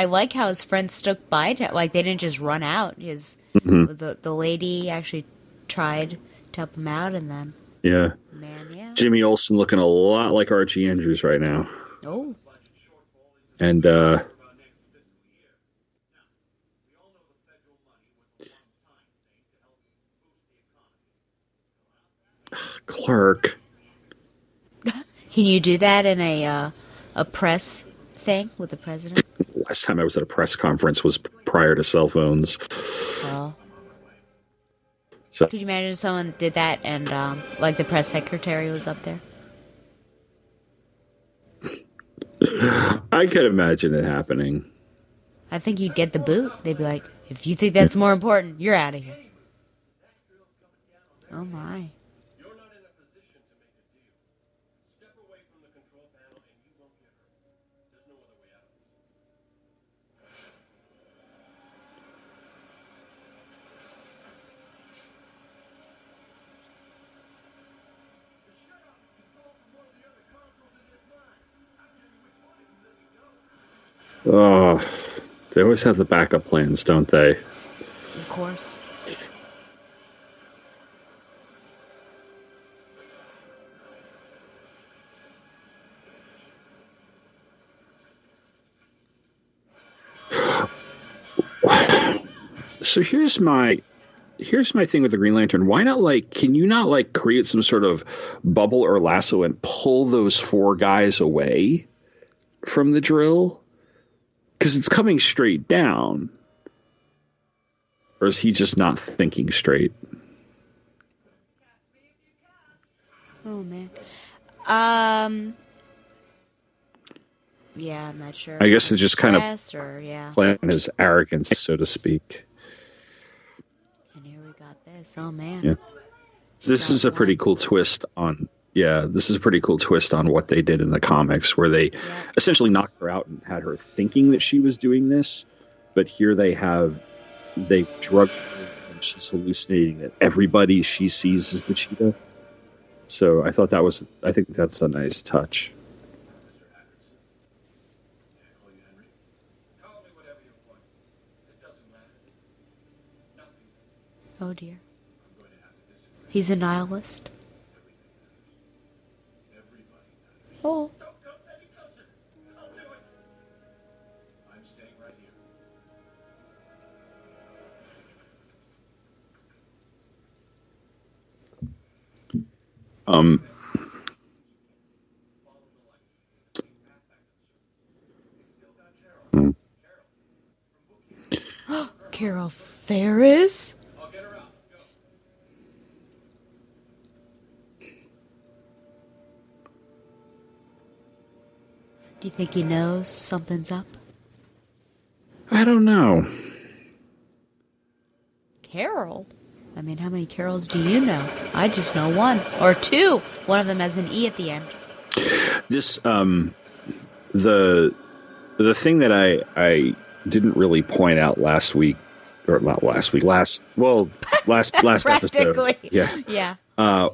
[SPEAKER 2] like how his friends stuck by to, like, they didn't just run out. The lady actually tried to help him out, and then
[SPEAKER 5] Yeah.
[SPEAKER 2] man, yeah.
[SPEAKER 5] Jimmy Olsen looking a lot like Archie Andrews right now.
[SPEAKER 2] Oh.
[SPEAKER 5] And Clark.
[SPEAKER 2] Can you do that in a press thing with the president?
[SPEAKER 5] Last time I was at a press conference was prior to cell phones.
[SPEAKER 2] Oh.
[SPEAKER 5] So
[SPEAKER 2] Could you imagine if someone did that and like the press secretary was up there?
[SPEAKER 5] I could imagine it happening.
[SPEAKER 2] I think you'd get the boot. They'd be like, if you think that's more important, you're out of here. Oh my.
[SPEAKER 5] Oh, they always have the backup plans, don't they?
[SPEAKER 2] Of course.
[SPEAKER 5] So here's my thing with the Green Lantern. Why not, like, can you not, like, create some sort of bubble or lasso and pull those 4 guys away from the drill? Because it's coming straight down. Or is he just not thinking straight?
[SPEAKER 2] Oh man. Yeah, I'm not sure.
[SPEAKER 5] I guess it's just kind of
[SPEAKER 2] yeah.
[SPEAKER 5] playing his arrogance, so to speak.
[SPEAKER 2] And here we got this. Oh man.
[SPEAKER 5] Yeah. This is a pretty cool twist on what they did in the comics, where they essentially knocked her out and had her thinking that she was doing this, but here they drugged her and she's hallucinating that everybody she sees is the cheetah. So I think that's a nice touch.
[SPEAKER 2] Oh dear. He's a nihilist.
[SPEAKER 5] Um,
[SPEAKER 2] Carol Ferris? Do you think he knows something's up?
[SPEAKER 5] I don't know.
[SPEAKER 2] Carol? I mean, how many Carols do you know? I just know one. Or two. One of them has an E at the end.
[SPEAKER 5] This, the thing that I didn't really point out last week, or not last week, last
[SPEAKER 2] Practically.
[SPEAKER 5] episode.
[SPEAKER 2] Yeah.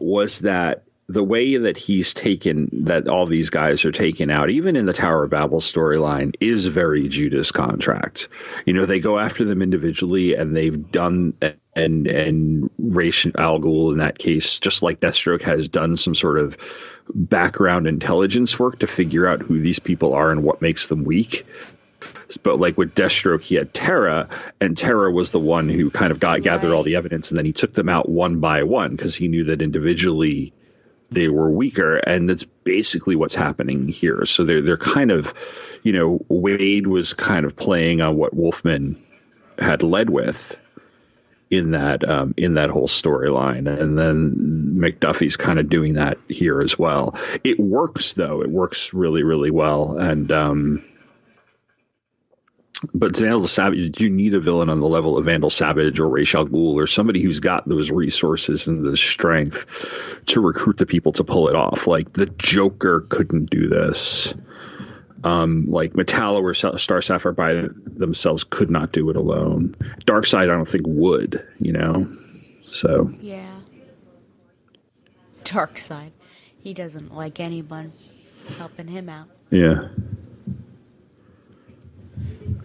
[SPEAKER 5] Was that the way that he's taken, that all these guys are taken out, even in the Tower of Babel storyline, is very Judas Contract. You know, they go after them individually, and they've done, and Ra's al Ghul in that case, just like Deathstroke, has done some sort of background intelligence work to figure out who these people are and what makes them weak. But like with Deathstroke, he had Terra, and Terra was the one who kind of gathered all the evidence, and then he took them out one by one because he knew that individually they were weaker, and that's basically what's happening here. So they're kind of, you know, Wade was kind of playing on what Wolfman had led with in that whole storyline, and then McDuffie's kind of doing that here as well. It works though; it works really, really well, and but Vandal Savage, you need a villain on the level of Vandal Savage or Ra's al Ghul or somebody who's got those resources and the strength to recruit the people to pull it off. Like the Joker couldn't do this. Like Metallo or Star Sapphire by themselves could not do it alone. Darkseid, I don't think would, you know. So
[SPEAKER 2] yeah, Darkseid, he doesn't like anyone helping him out.
[SPEAKER 5] Yeah.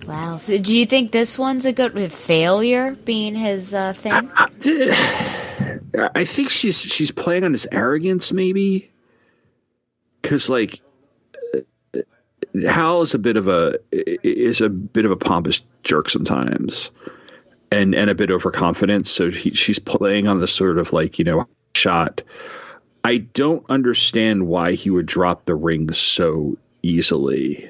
[SPEAKER 2] Wow. So do you think this one's a good failure, being his thing?
[SPEAKER 5] I think she's playing on his arrogance, maybe, because like Hal is a bit of a pompous jerk sometimes, and a bit overconfident. So she's playing on the sort of like, you know, shot. I don't understand why he would drop the ring so easily.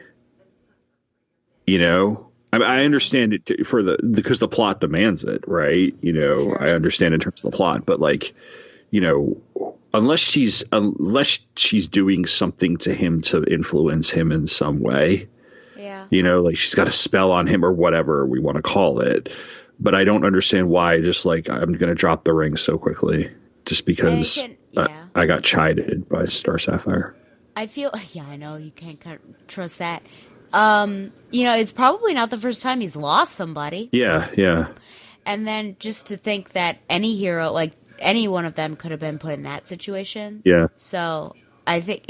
[SPEAKER 5] You know, I understand it because the plot demands it, right? You know, sure. I understand in terms of the plot, but like, you know, unless she's doing something to him to influence him in some way, yeah. You know, like she's got a spell on him or whatever we want to call it. But I don't understand why just like I'm going to drop the ring so quickly just because I got chided by Star Sapphire.
[SPEAKER 2] I feel, yeah, I know you can't trust that. You know, it's probably not the first time he's lost somebody.
[SPEAKER 5] Yeah, yeah.
[SPEAKER 2] And then just to think that any hero, like any one of them, could have been put in that situation.
[SPEAKER 5] Yeah.
[SPEAKER 2] So I think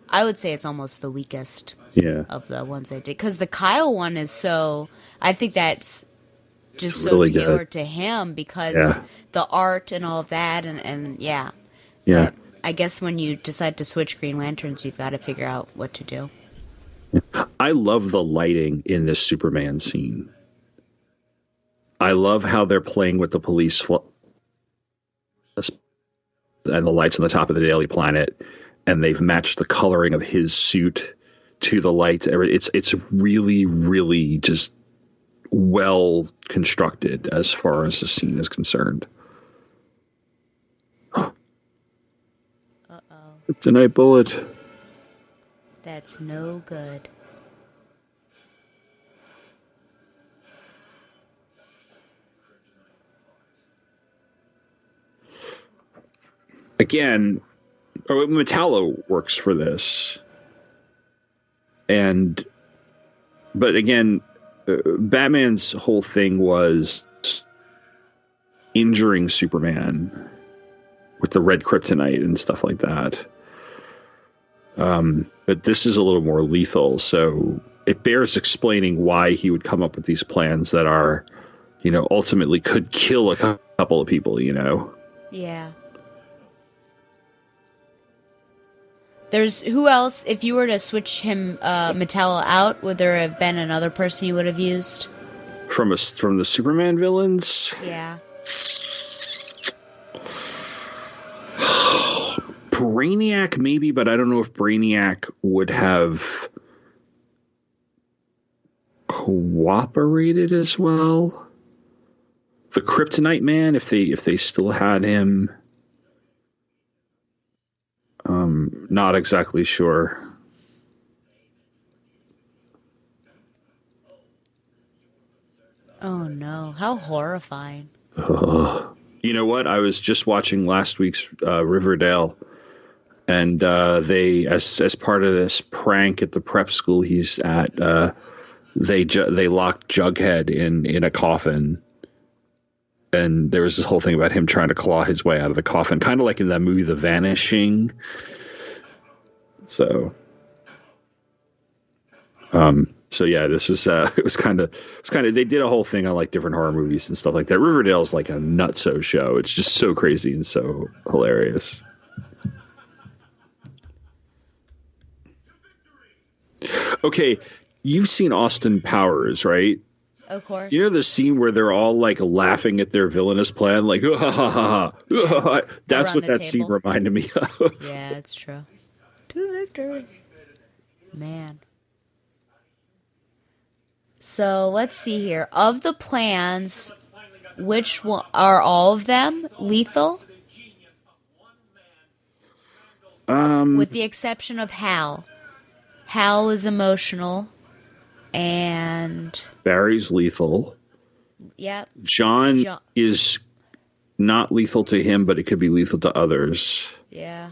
[SPEAKER 2] I would say it's almost the weakest of the ones they did. Because the Kyle one is I think that's just so really tailored to him because the art and all of that and yeah.
[SPEAKER 5] Yeah.
[SPEAKER 2] But I guess when you decide to switch Green Lanterns, you've got to figure out what to do.
[SPEAKER 5] I love the lighting in this Superman scene. I love how they're playing with the police and the lights on the top of the Daily Planet, and they've matched the coloring of his suit to the lights. It's really, really just well constructed as far as the scene is concerned. Kryptonite bullet.
[SPEAKER 2] That's no good.
[SPEAKER 5] Again, Metallo works for this. But again, Batman's whole thing was injuring Superman with the red kryptonite and stuff like that. But this is a little more lethal, so it bears explaining why he would come up with these plans that are, you know, ultimately could kill a couple of people, you know?
[SPEAKER 2] Yeah. There's who else? If you were to switch him, Metallo out, would there have been another person you would have used?
[SPEAKER 5] From the Superman villains?
[SPEAKER 2] Yeah.
[SPEAKER 5] Brainiac maybe, but I don't know if Brainiac would have cooperated as well. The Kryptonite Man, if they still had him, not exactly sure.
[SPEAKER 2] Oh no, how horrifying.
[SPEAKER 5] You know what? I was just watching last week's Riverdale, and they, as part of this prank at the prep school he's at, they locked Jughead in a coffin, and there was this whole thing about him trying to claw his way out of the coffin, kind of like in that movie The Vanishing. So yeah, this was it was kind of they did a whole thing on like different horror movies and stuff like that. Riverdale's like a nutso show. It's just so crazy and so hilarious. Okay, you've seen Austin Powers, right?
[SPEAKER 2] Of course.
[SPEAKER 5] You know the scene where they're all like laughing at their villainous plan, like ha ha ha. Yes. That's what that scene reminded me of.
[SPEAKER 2] Yeah, it's true. To victory, man. So let's see here. Of the plans, which one are all of them lethal? With the exception of Hal. Hal is emotional, and
[SPEAKER 5] Barry's lethal.
[SPEAKER 2] Yep.
[SPEAKER 5] John is not lethal to him, but it could be lethal to others.
[SPEAKER 2] Yeah.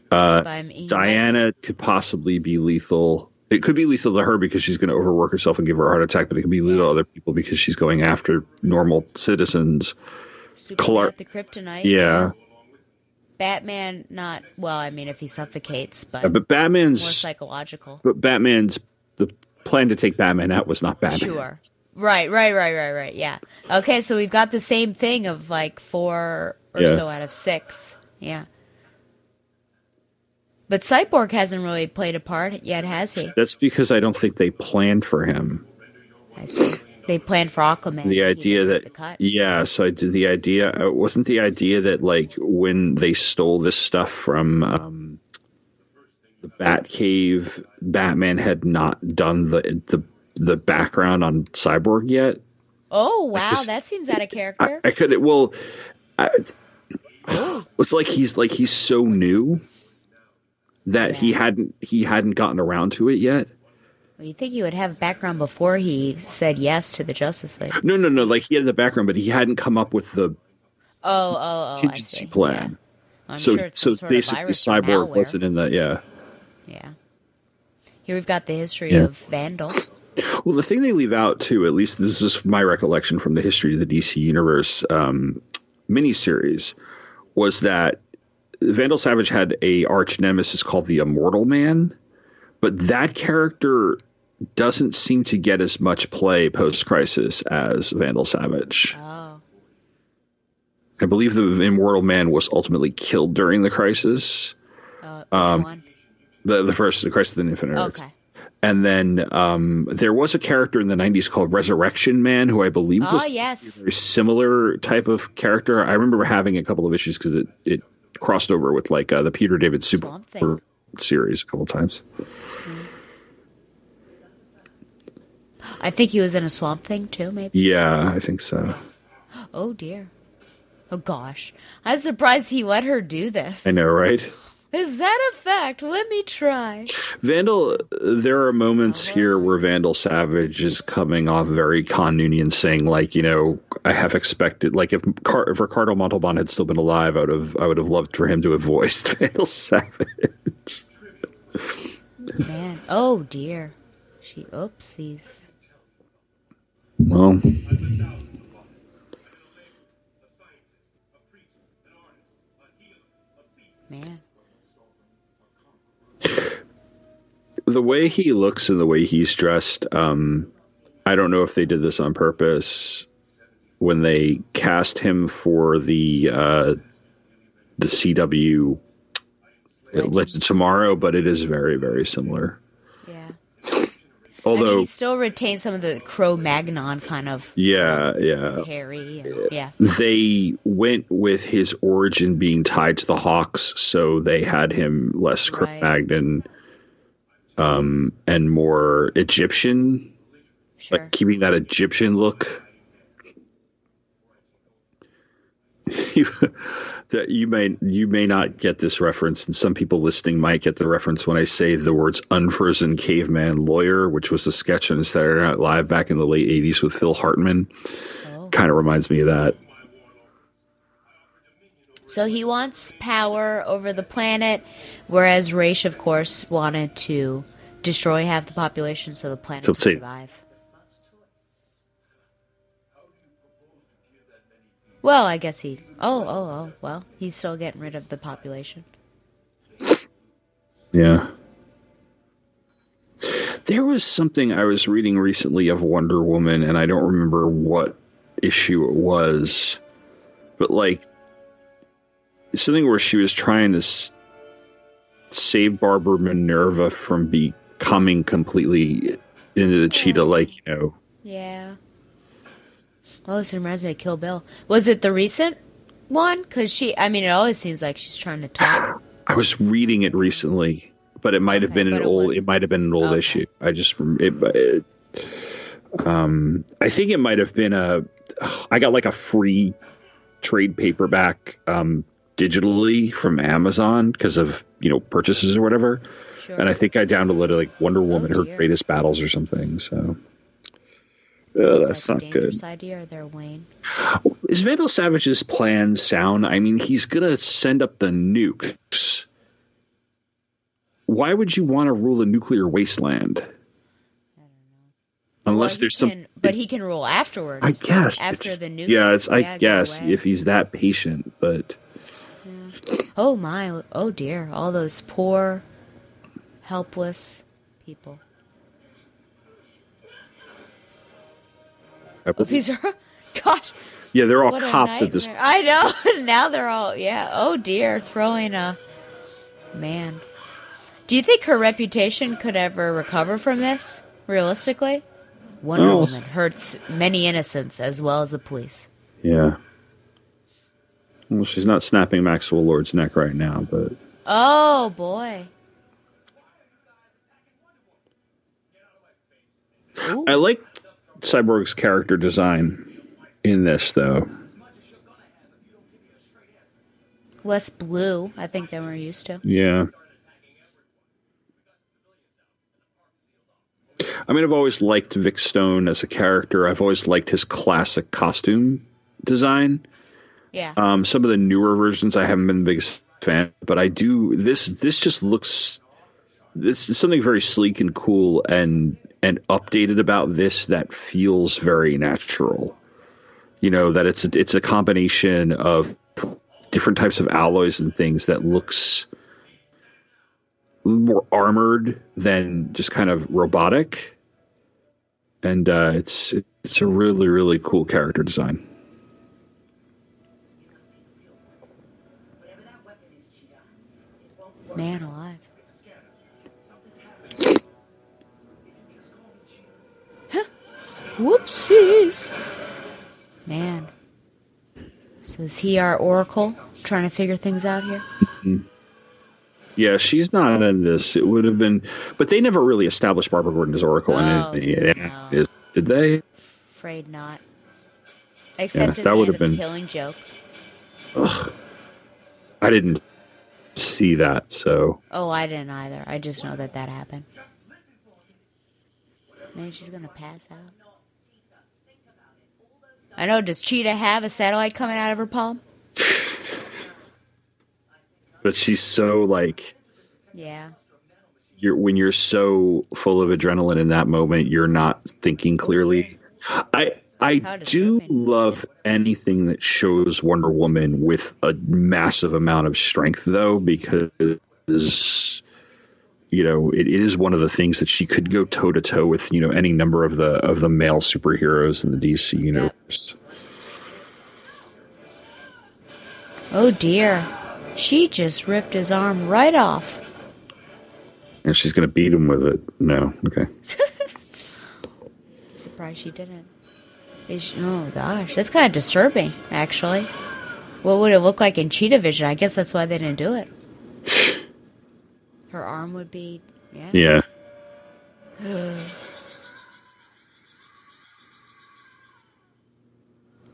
[SPEAKER 5] Diana could possibly be lethal. It could be lethal to her because she's going to overwork herself and give her a heart attack, but it could be lethal to other people because she's going after normal citizens.
[SPEAKER 2] Clark, the kryptonite.
[SPEAKER 5] Yeah.
[SPEAKER 2] Batman, not well. I mean, if he suffocates, but
[SPEAKER 5] Batman's
[SPEAKER 2] more psychological.
[SPEAKER 5] But the plan to take Batman out was not Batman.
[SPEAKER 2] Sure. Right. Yeah. Okay, so we've got the same thing of like 4 or so out of 6. Yeah. But Cyborg hasn't really played a part yet, has he?
[SPEAKER 5] That's because I don't think they planned for him.
[SPEAKER 2] I see. They planned for Aquaman.
[SPEAKER 5] The idea that, so I did the idea, wasn't the idea that like when they stole this stuff from the Batcave, Batman had not done the background on Cyborg yet?
[SPEAKER 2] Oh, wow, that seems out of character.
[SPEAKER 5] I could, it's like he's so new that he hadn't gotten around to it yet.
[SPEAKER 2] Well, you think he would have background before he said yes to the Justice League?
[SPEAKER 5] No. Like he had the background, but he hadn't come up with the contingency plan.
[SPEAKER 2] Yeah. So
[SPEAKER 5] basically, Cyborg wasn't in that. Yeah.
[SPEAKER 2] Here we've got the history of Vandal.
[SPEAKER 5] Well, the thing they leave out too, at least this is my recollection from the history of the DC Universe miniseries, was that Vandal Savage had a arch nemesis called the Immortal Man, but that character doesn't seem to get as much play post-Crisis as Vandal Savage.
[SPEAKER 2] Oh.
[SPEAKER 5] I believe the Immortal Man was ultimately killed during the Crisis.
[SPEAKER 2] Which one?
[SPEAKER 5] The first, the Crisis of the Infinite Earths.
[SPEAKER 2] Okay.
[SPEAKER 5] And then there was a character in the 90s called Resurrection Man, who I believe was a very similar type of character. I remember having a couple of issues because it crossed over with like the Peter David Super series a couple of times.
[SPEAKER 2] I think he was in a Swamp Thing too, maybe.
[SPEAKER 5] Yeah, I think so.
[SPEAKER 2] Oh dear. Oh gosh. I was surprised he let her do this.
[SPEAKER 5] I know, right?
[SPEAKER 2] Is that a fact? Let me try.
[SPEAKER 5] Vandal, there are moments here where Vandal Savage is coming off very Khan Noonien, saying like, you know, I have expected, like if Ricardo Montalban had still been alive, I would have loved for him to have voiced Vandal Savage.
[SPEAKER 2] Man, oh dear. Oopsies.
[SPEAKER 5] Well,
[SPEAKER 2] man.
[SPEAKER 5] The way he looks and the way he's dressed, I don't know if they did this on purpose when they cast him for the CW Legends of Tomorrow, but it is very, very similar.
[SPEAKER 2] Yeah.
[SPEAKER 5] Although
[SPEAKER 2] he still retains some of the Cro-Magnon kind of.
[SPEAKER 5] Yeah.
[SPEAKER 2] He's hairy. And,
[SPEAKER 5] They went with his origin being tied to the Hawks, so they had him less Cro-Magnon, and more Egyptian, like keeping that Egyptian look. That you may not get this reference, and some people listening might get the reference when I say the words "unfrozen caveman lawyer," which was a sketch on Saturday Night Live back in the late '80s with Phil Hartman. Kind of reminds me of that.
[SPEAKER 2] So he wants power over the planet, whereas Raish, of course, wanted to destroy half the population so the planet could survive. Well, I guess he... Oh, well, he's still getting rid of the population.
[SPEAKER 5] Yeah. There was something I was reading recently of Wonder Woman, and I don't remember what issue it was, but, like, something where she was trying to save Barbara Minerva from becoming completely into the cheetah, like, you know.
[SPEAKER 2] Yeah. Oh, this reminds me of Kill Bill. Was it the recent one? Because it always seems like she's trying to talk.
[SPEAKER 5] I was reading it recently, but it might have been an old. It might have been an old issue. I think it might have been I got like a free trade paperback digitally from Amazon because of purchases or whatever. Sure. And I think I downloaded like Wonder Woman, her greatest battles or something. So. That's like not good.
[SPEAKER 2] Idea there, Wayne.
[SPEAKER 5] Is Vandal Savage's plan sound? I mean, he's gonna send up the nukes. Why would you want to rule a nuclear wasteland? I don't know. Unless there's some,
[SPEAKER 2] but he can rule afterwards.
[SPEAKER 5] I guess
[SPEAKER 2] after the nukes.
[SPEAKER 5] Yeah, I guess if he's that patient, but.
[SPEAKER 2] Yeah. Oh my! Oh dear! All those poor, helpless people. These are, God.
[SPEAKER 5] Yeah, they're all cops at this point.
[SPEAKER 2] I know. Now they're all, oh dear, throwing a man. Do you think her reputation could ever recover from this, realistically? Wonder Woman hurts many innocents as well as the police.
[SPEAKER 5] Yeah. Well, she's not snapping Maxwell Lord's neck right now, but...
[SPEAKER 2] Oh, boy. Ooh.
[SPEAKER 5] I like Cyborg's character design in this, though.
[SPEAKER 2] Less blue, I think, than we're used to.
[SPEAKER 5] Yeah. I mean, I've always liked Vic Stone as a character. I've always liked his classic costume design.
[SPEAKER 2] Yeah.
[SPEAKER 5] Some of the newer versions I haven't been the biggest fan, but I do. This just looks. This is something very sleek and cool and updated about this that feels very natural. That it's a combination of different types of alloys and things that looks more armored than just kind of robotic. And it's a really, really cool character design.
[SPEAKER 2] Man alive. Whoopsies. Man. So is he our Oracle? Trying to figure things out here?
[SPEAKER 5] Mm-hmm. Yeah, she's not in this. It would have been... But they never really established Barbara Gordon as Oracle in it.
[SPEAKER 2] No.
[SPEAKER 5] Did they?
[SPEAKER 2] Afraid not. Except at
[SPEAKER 5] that
[SPEAKER 2] the
[SPEAKER 5] would
[SPEAKER 2] end
[SPEAKER 5] have
[SPEAKER 2] of
[SPEAKER 5] been...
[SPEAKER 2] the Killing Joke.
[SPEAKER 5] Ugh. I didn't see that, so...
[SPEAKER 2] Oh, I didn't either. I just know that happened. Maybe she's going to pass out. I know, does Cheetah have a satellite coming out of her palm?
[SPEAKER 5] But she's so, like...
[SPEAKER 2] Yeah.
[SPEAKER 5] When you're so full of adrenaline in that moment, you're not thinking clearly. I do love anything that shows Wonder Woman with a massive amount of strength, though, because... it is one of the things that she could go toe to toe with, any number of the male superheroes in the DC universe.
[SPEAKER 2] Yep. Oh dear. She just ripped his arm right off.
[SPEAKER 5] And she's going to beat him with it. No. Okay.
[SPEAKER 2] surprised she didn't. Oh gosh, that's kind of disturbing, actually. What would it look like in cheetah vision? I guess that's why they didn't do it. Her arm would be,
[SPEAKER 5] Yeah.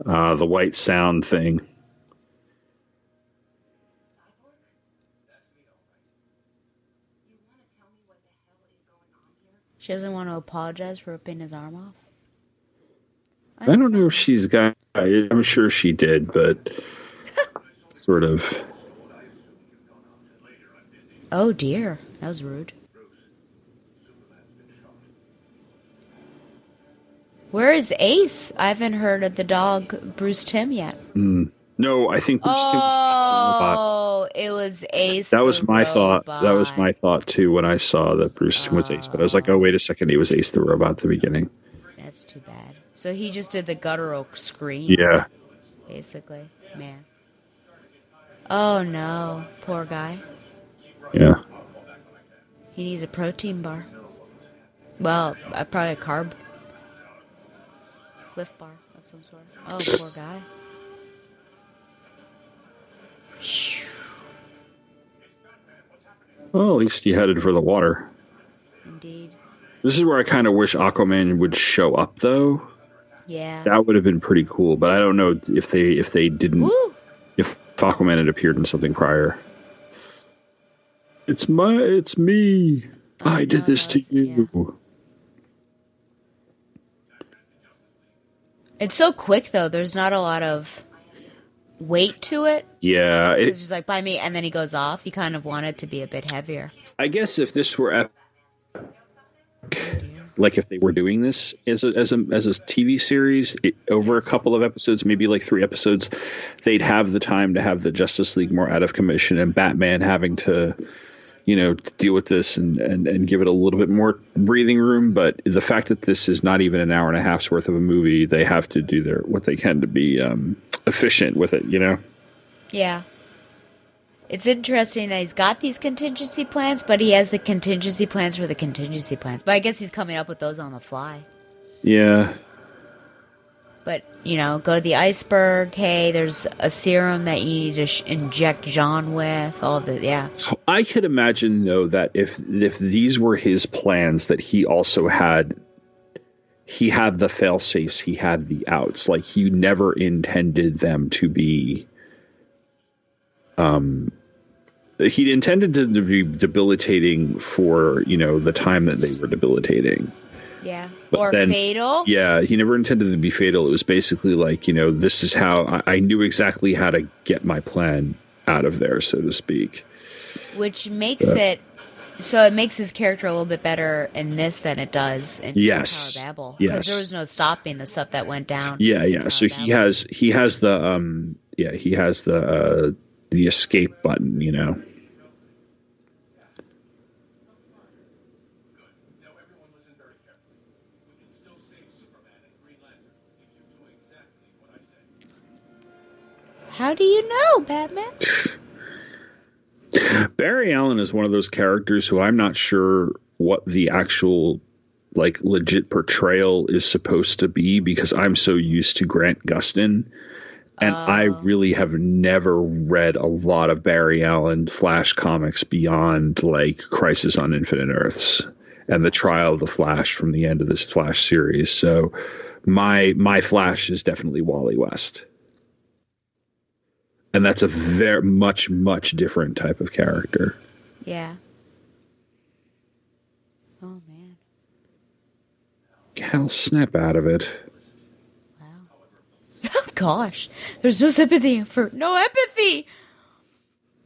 [SPEAKER 5] The white sound thing.
[SPEAKER 2] She doesn't want to apologize for ripping his arm off.
[SPEAKER 5] I don't know if she's got. I'm sure she did, but sort of.
[SPEAKER 2] Oh dear, that was rude. Where is Ace? I haven't heard of the dog Bruce Timm yet.
[SPEAKER 5] No, I think Bruce Timm was the robot.
[SPEAKER 2] Oh, it was Ace.
[SPEAKER 5] That was my thought.
[SPEAKER 2] robot.
[SPEAKER 5] That was my thought too when I saw that Bruce Timm was Ace. But I was like, oh wait a second, he was Ace the robot at the beginning.
[SPEAKER 2] That's too bad. So he just did the guttural scream.
[SPEAKER 5] Yeah.
[SPEAKER 2] Basically, man. Oh no, poor guy.
[SPEAKER 5] Yeah.
[SPEAKER 2] He needs a protein bar. Well, probably a carb. Cliff bar of some sort. Oh, poor guy.
[SPEAKER 5] Well, at least he headed for the water.
[SPEAKER 2] Indeed.
[SPEAKER 5] This is where I kind of wish Aquaman would show up, though.
[SPEAKER 2] Yeah.
[SPEAKER 5] That would have been pretty cool, but I don't know if they didn't.
[SPEAKER 2] Woo!
[SPEAKER 5] If Aquaman had appeared in something prior. It's me. I did this to you.
[SPEAKER 2] Yeah. It's so quick, though. There's not a lot of weight to it.
[SPEAKER 5] Yeah.
[SPEAKER 2] It's just like, by me, and then he goes off. You kind of want it to be a bit heavier.
[SPEAKER 5] I guess if this were like if they were doing this as a TV series over a couple of episodes, maybe like 3 episodes, they'd have the time to have the Justice League more out of commission and Batman having to, deal with this and give it a little bit more breathing room. But the fact that this is not even an hour and a half's worth of a movie, they have to do what they can to be efficient with it,
[SPEAKER 2] Yeah. It's interesting that he's got these contingency plans, but he has the contingency plans for the contingency plans. But I guess he's coming up with those on the fly.
[SPEAKER 5] Yeah.
[SPEAKER 2] But, go to the iceberg. Hey, there's a serum that you need to inject Jean with. All of it, yeah.
[SPEAKER 5] I could imagine, though, that if these were his plans, that he also had the fail-safes, he had the outs. Like, he never intended them to be... He intended to be debilitating for, the time that they were debilitating.
[SPEAKER 2] Yeah.
[SPEAKER 5] But
[SPEAKER 2] or
[SPEAKER 5] then,
[SPEAKER 2] fatal.
[SPEAKER 5] Yeah, he never intended to be fatal. It was basically like, this is how I knew exactly how to get my plan out of there, so to speak.
[SPEAKER 2] Which makes it makes his character a little bit better in this than it does in Tower of Babel.
[SPEAKER 5] Yes.
[SPEAKER 2] Because there was no stopping the stuff that went down.
[SPEAKER 5] Yeah. So he has the the escape button,
[SPEAKER 2] How do you know, Batman?
[SPEAKER 5] Barry Allen is one of those characters who I'm not sure what the actual legit portrayal is supposed to be, because I'm so used to Grant Gustin. And I really have never read a lot of Barry Allen Flash comics beyond Crisis on Infinite Earths and the Trial of the Flash from the end of this Flash series. So my Flash is definitely Wally West. And that's a very much, much different type of character.
[SPEAKER 2] Yeah. Oh, man.
[SPEAKER 5] Hell, snap out of it.
[SPEAKER 2] Oh, gosh. There's no sympathy no empathy.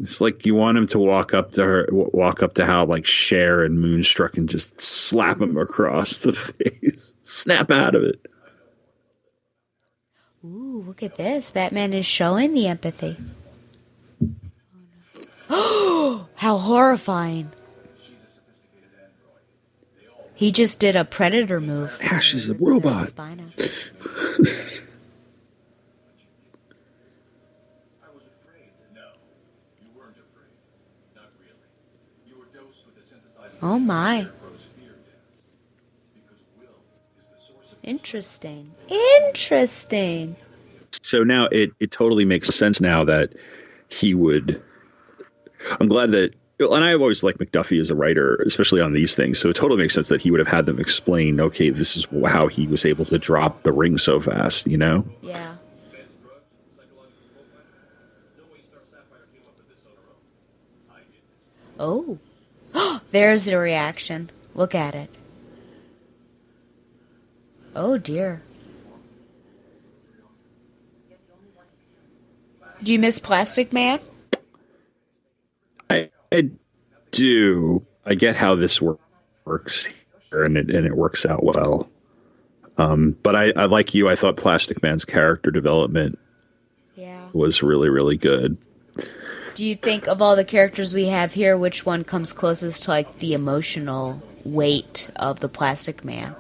[SPEAKER 5] It's like you want him to walk up to how Cher and Moonstruck and just slap him across the face. Snap out of it.
[SPEAKER 2] Ooh, look at this. Batman is showing the empathy. Oh, how horrifying. He just did a Predator move.
[SPEAKER 5] Yeah, she's a robot.
[SPEAKER 2] Oh, my. Interesting. Interesting.
[SPEAKER 5] So now it totally makes sense now that he would. I'm glad that, and I've always liked McDuffie as a writer, especially on these things. So it totally makes sense that he would have had them explain, okay, this is how he was able to drop the ring so fast, you know?
[SPEAKER 2] Yeah. Oh. There's the reaction. Look at it. Oh, dear. Do you miss Plastic Man?
[SPEAKER 5] I do. I get how this works here, and it works out well. But I like you. I thought Plastic Man's character development was really, really good.
[SPEAKER 2] Do you think of all the characters we have here, which one comes closest to like the emotional weight of the Plastic Man?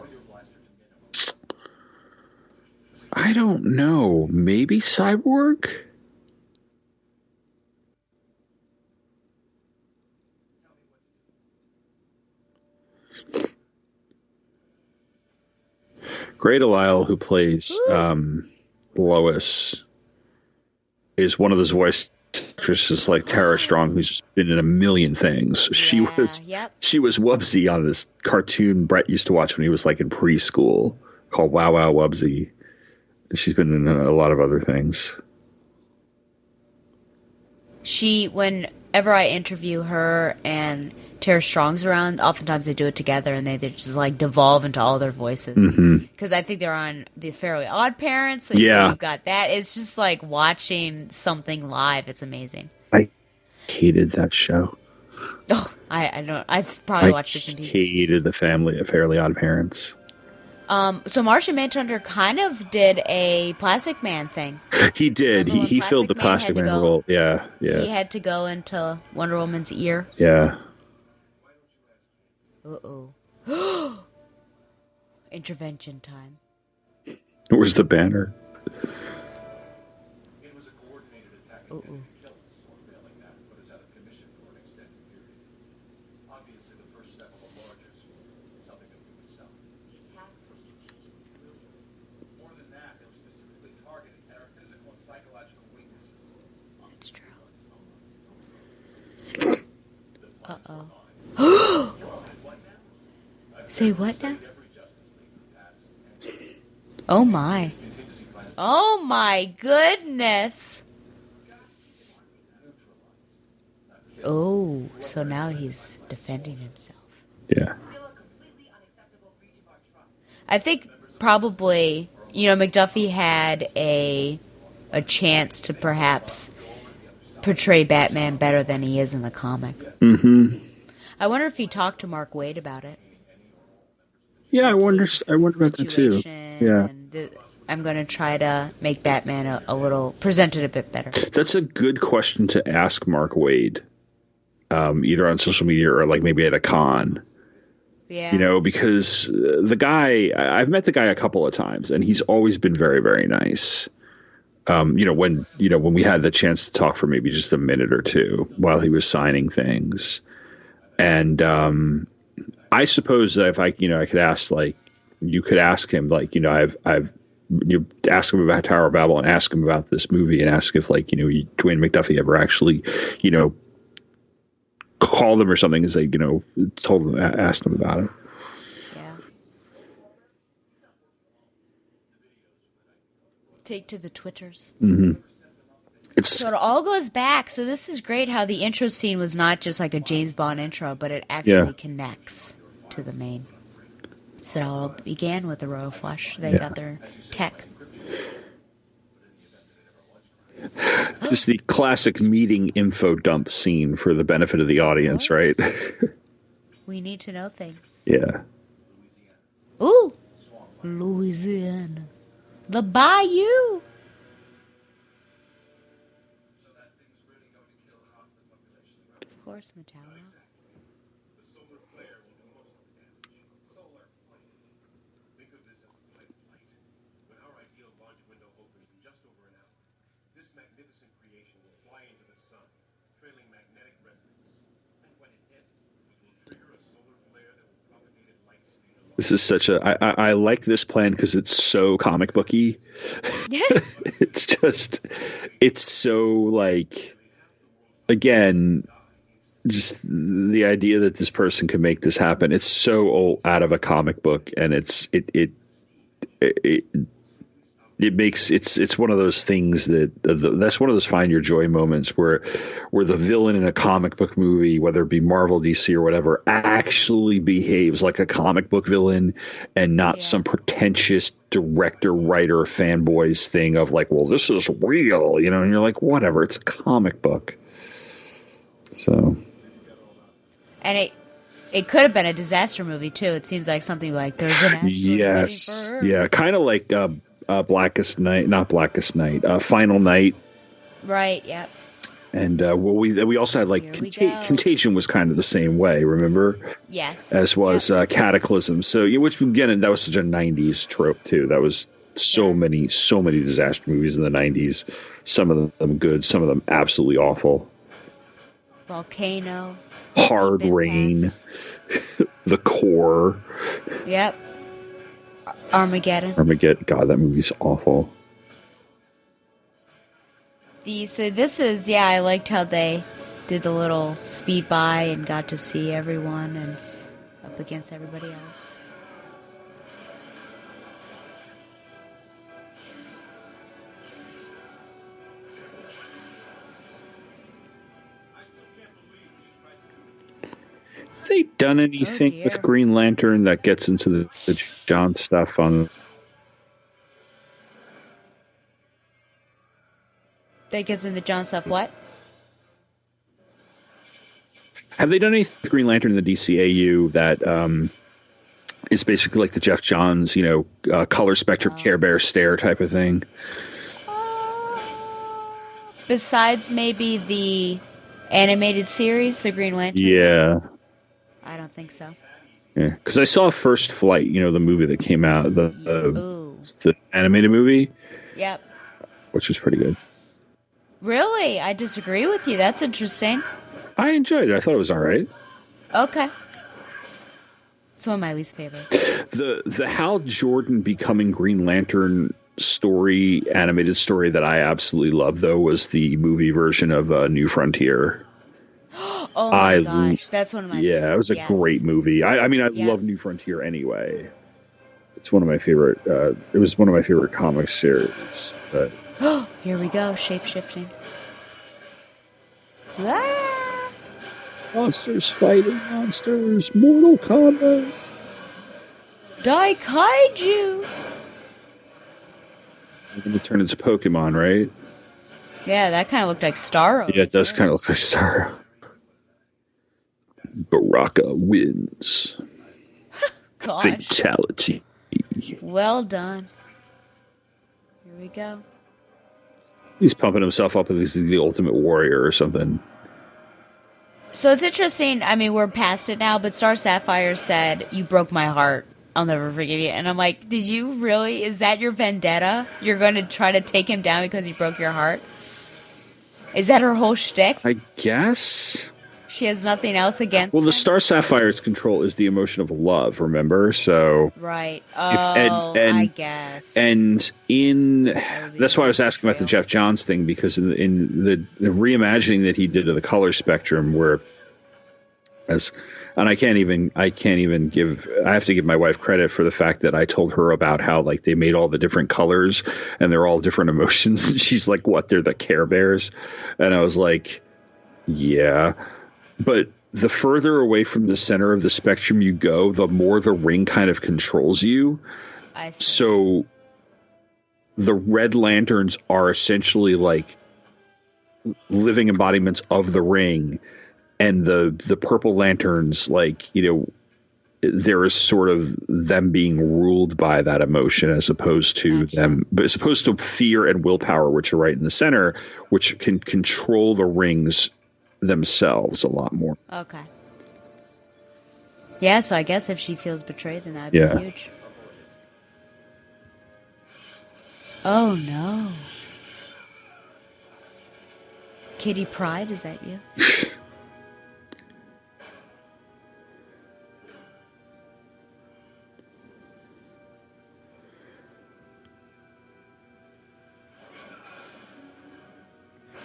[SPEAKER 5] I don't know. Maybe Cyborg? Grey DeLisle, who plays Lois, is one of those voice actresses like Tara Strong, who's just been in a million things. She was Wubsy on this cartoon Brett used to watch when he was like in preschool called Wow Wow Wubsy. She's been in a lot of other things.
[SPEAKER 2] Whenever I interview her and Tara Strong's around, oftentimes they do it together and they just like devolve into all their voices. Because I think they're on the Fairly Odd Parents. So you've got that. It's just like watching something live. It's amazing.
[SPEAKER 5] I hated that show.
[SPEAKER 2] Oh, I don't. I've probably watched it in pieces.
[SPEAKER 5] I hated the family of Fairly Odd Parents.
[SPEAKER 2] So Martian Manhunter kind of did a Plastic Man thing.
[SPEAKER 5] He did. He filled the Plastic Man role. Yeah.
[SPEAKER 2] He had to go into Wonder Woman's ear.
[SPEAKER 5] Yeah.
[SPEAKER 2] Uh-oh. Intervention time.
[SPEAKER 5] Where's the banner?
[SPEAKER 2] Uh-oh. Uh-oh. Say what now? Oh my. Oh my goodness. Oh, so now he's defending himself.
[SPEAKER 5] Yeah.
[SPEAKER 2] I think probably, McDuffie had a chance to perhaps portray Batman better than he is in the comic.
[SPEAKER 5] Mm-hmm.
[SPEAKER 2] I wonder if he talked to Mark Waid about it.
[SPEAKER 5] Yeah, I wonder about that too. Yeah.
[SPEAKER 2] I'm going to try to make Batman presented a bit better.
[SPEAKER 5] That's a good question to ask Mark Waid, either on social media or like maybe at a con.
[SPEAKER 2] Yeah.
[SPEAKER 5] Because the guy, I've met the guy a couple of times and he's always been very, very nice. When we had the chance to talk for maybe just a minute or two while he was signing things. And I suppose that if I could ask, like, you could ask him, like, ask him about Tower of Babel and ask him about this movie and ask if, like, Dwayne McDuffie ever actually, called them or something and say, asked them about it.
[SPEAKER 2] Yeah. Take to the Twitters.
[SPEAKER 5] Mm-hmm.
[SPEAKER 2] So it all goes back. So this is great how the intro scene was not just like a James Bond intro, but it actually connects to the main. So it all began with the Royal Flush. They got their tech.
[SPEAKER 5] Just the classic meeting info dump scene for the benefit of the audience, right?
[SPEAKER 2] We need to know things.
[SPEAKER 5] Yeah.
[SPEAKER 2] Ooh! Louisiana. The Bayou! Of course, Metallica.
[SPEAKER 5] This is such a I like this plan because it's so comic booky. It's so like, again, just the idea that this person could make this happen. It's so old, out of a comic book, and it makes it's one of those things that that's one of those find your joy moments where the villain in a comic book movie, whether it be Marvel, DC, or whatever, actually behaves like a comic book villain and not some pretentious director, writer, fanboys thing of like, well, this is real, you know, and you're like, whatever, it's a comic book. So,
[SPEAKER 2] and it could have been a disaster movie too. It seems like something like there's an asteroid
[SPEAKER 5] kind of like Blackest Night, not Blackest Night, Final Night.
[SPEAKER 2] Right. Yep.
[SPEAKER 5] And we also had like Contagion was kind of the same way, remember?
[SPEAKER 2] Yes.
[SPEAKER 5] As was Cataclysm. So which again, that was such a '90s trope too. That was so many disaster movies in the '90s. Some of them good, some of them absolutely awful.
[SPEAKER 2] Volcano.
[SPEAKER 5] Hard Rain. The Core.
[SPEAKER 2] Yep. Armageddon.
[SPEAKER 5] God, that movie's awful.
[SPEAKER 2] So this is, I liked how they did the little speed by and got to see everyone and up against everybody else.
[SPEAKER 5] Have they done anything with Green Lantern that gets into the John stuff on?
[SPEAKER 2] That gets into John stuff, what?
[SPEAKER 5] Have they done anything with Green Lantern in the DCAU that is basically like the Jeff Johns, color spectrum, Care Bear stare type of thing?
[SPEAKER 2] Besides maybe the animated series, the Green Lantern?
[SPEAKER 5] Yeah.
[SPEAKER 2] I don't think so.
[SPEAKER 5] Yeah, because I saw First Flight, the movie that came out, the animated movie.
[SPEAKER 2] Yep.
[SPEAKER 5] Which was pretty good.
[SPEAKER 2] Really? I disagree with you. That's interesting.
[SPEAKER 5] I enjoyed it. I thought it was all right.
[SPEAKER 2] Okay. It's one of my least favorite.
[SPEAKER 5] The Hal Jordan becoming Green Lantern animated story that I absolutely love, though, was the movie version of New Frontier.
[SPEAKER 2] Oh my gosh, that's one of my favorites.
[SPEAKER 5] Yeah, it was a great movie. I love New Frontier anyway. It's one of my favorite. It was one of my favorite comic series. But
[SPEAKER 2] here we go, shape-shifting. Ah!
[SPEAKER 5] Monsters fighting monsters. Mortal Kombat.
[SPEAKER 2] Daikaiju.
[SPEAKER 5] They're going to turn into Pokemon, right?
[SPEAKER 2] Yeah, that kind of looked like Starro.
[SPEAKER 5] Yeah, it does kind of look like Starro. Baraka wins.
[SPEAKER 2] Gosh.
[SPEAKER 5] Fatality.
[SPEAKER 2] Well done. Here we go.
[SPEAKER 5] He's pumping himself up as the Ultimate Warrior or something.
[SPEAKER 2] So it's interesting. I mean, we're past it now, but Star Sapphire said, "You broke my heart. I'll never forgive you." And I'm like, did you really? Is that your vendetta? You're going to try to take him down because he broke your heart? Is that her whole shtick?
[SPEAKER 5] I guess.
[SPEAKER 2] She has nothing else against
[SPEAKER 5] Well, the
[SPEAKER 2] him?
[SPEAKER 5] Star Sapphire's control is the emotion of love, remember? So
[SPEAKER 2] right. Oh, I guess.
[SPEAKER 5] And that's why I was asking about the Jeff Johns thing, because in the reimagining that he did of the color spectrum, and I have to give my wife credit for the fact that I told her about how like they made all the different colors and they're all different emotions. And she's like, what? They're the Care Bears. And I was like, yeah. But the further away from the center of the spectrum you go, the more the ring kind of controls you.
[SPEAKER 2] I see.
[SPEAKER 5] So the Red Lanterns are essentially like living embodiments of the ring. And the Purple Lanterns, there is sort of them being ruled by that emotion as opposed to fear and willpower, which are right in the center, which can control the rings themselves a lot more.
[SPEAKER 2] Okay. Yeah, so I guess if she feels betrayed, then that'd be huge. Oh, no. Kitty Pryde, is that you?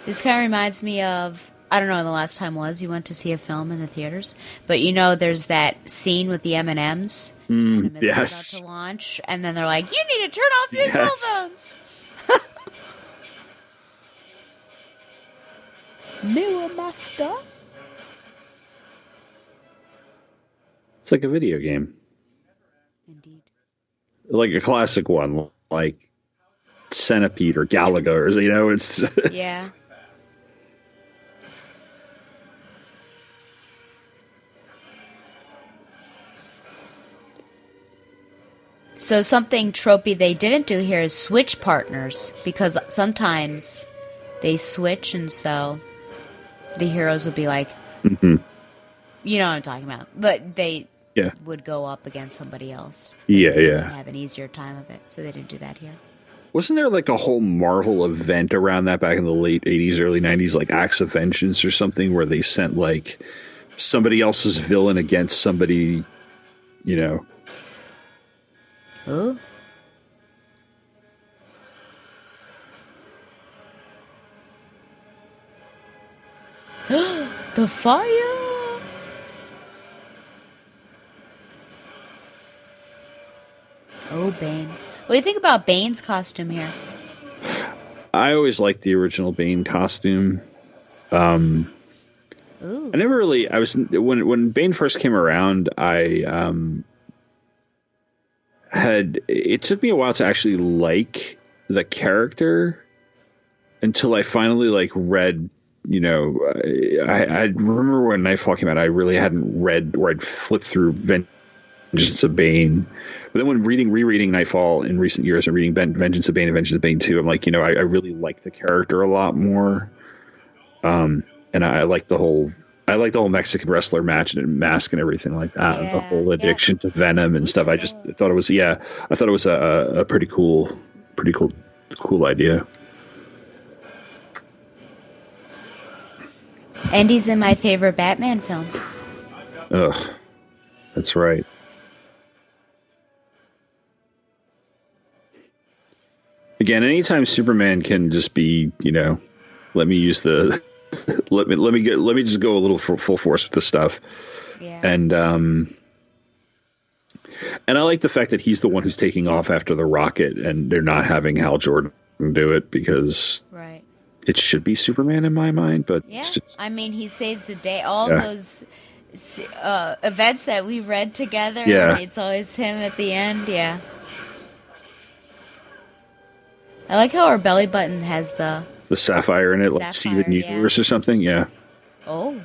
[SPEAKER 2] This kind of reminds me of, I don't know when the last time was you went to see a film in the theaters, but you know there's that scene with the M&Ms
[SPEAKER 5] Yes.
[SPEAKER 2] about to launch, and then they're like, you need to turn off your cell phones. Mirror Master.
[SPEAKER 5] It's like a video game.
[SPEAKER 2] Indeed.
[SPEAKER 5] Like a classic one, like Centipede or Galaga, or, you know, it's...
[SPEAKER 2] Yeah. So something tropey they didn't do here is switch partners, because sometimes they switch, and so the heroes would be like, you know what I'm talking about, but they would go up against somebody else.
[SPEAKER 5] Yeah,
[SPEAKER 2] they
[SPEAKER 5] yeah.
[SPEAKER 2] have an easier time of it, so they didn't do that here.
[SPEAKER 5] Wasn't there like a whole Marvel event around that back in the late 80s, early 90s, like Acts of Vengeance or something, where they sent like somebody else's villain against somebody, you know?
[SPEAKER 2] Ooh. The fire! Oh, Bane. What do you think about Bane's costume here?
[SPEAKER 5] I always liked the original Bane costume.
[SPEAKER 2] Ooh.
[SPEAKER 5] I never really, when Bane first came around, it took me a while to actually like the character until I finally like read, you know, I remember when Nightfall came out, I really hadn't read, or I'd flipped through Vengeance of Bane. But then when rereading Nightfall in recent years and reading Vengeance of Bane and Vengeance of Bane 2, I'm like, you know, I really like the character a lot more. And I like the whole Mexican wrestler mask and everything like that.
[SPEAKER 2] Yeah,
[SPEAKER 5] the whole addiction to venom and stuff. I thought it was a pretty cool idea.
[SPEAKER 2] And he's in my favorite Batman film.
[SPEAKER 5] Ugh, that's right. Again, anytime Superman can just be, you know, let me just go a little full force with this stuff.
[SPEAKER 2] Yeah.
[SPEAKER 5] And I like the fact that he's the one who's taking off after the rocket, and they're not having Hal Jordan do it, because
[SPEAKER 2] Right.
[SPEAKER 5] it should be Superman in my mind. But
[SPEAKER 2] Yeah,
[SPEAKER 5] it's just,
[SPEAKER 2] I mean, he saves the day. All those events that we read together, and it's always him at the end. Yeah. I like how our belly button has the
[SPEAKER 5] sapphire in it, like Steven Universe or something. Yeah.
[SPEAKER 2] Oh.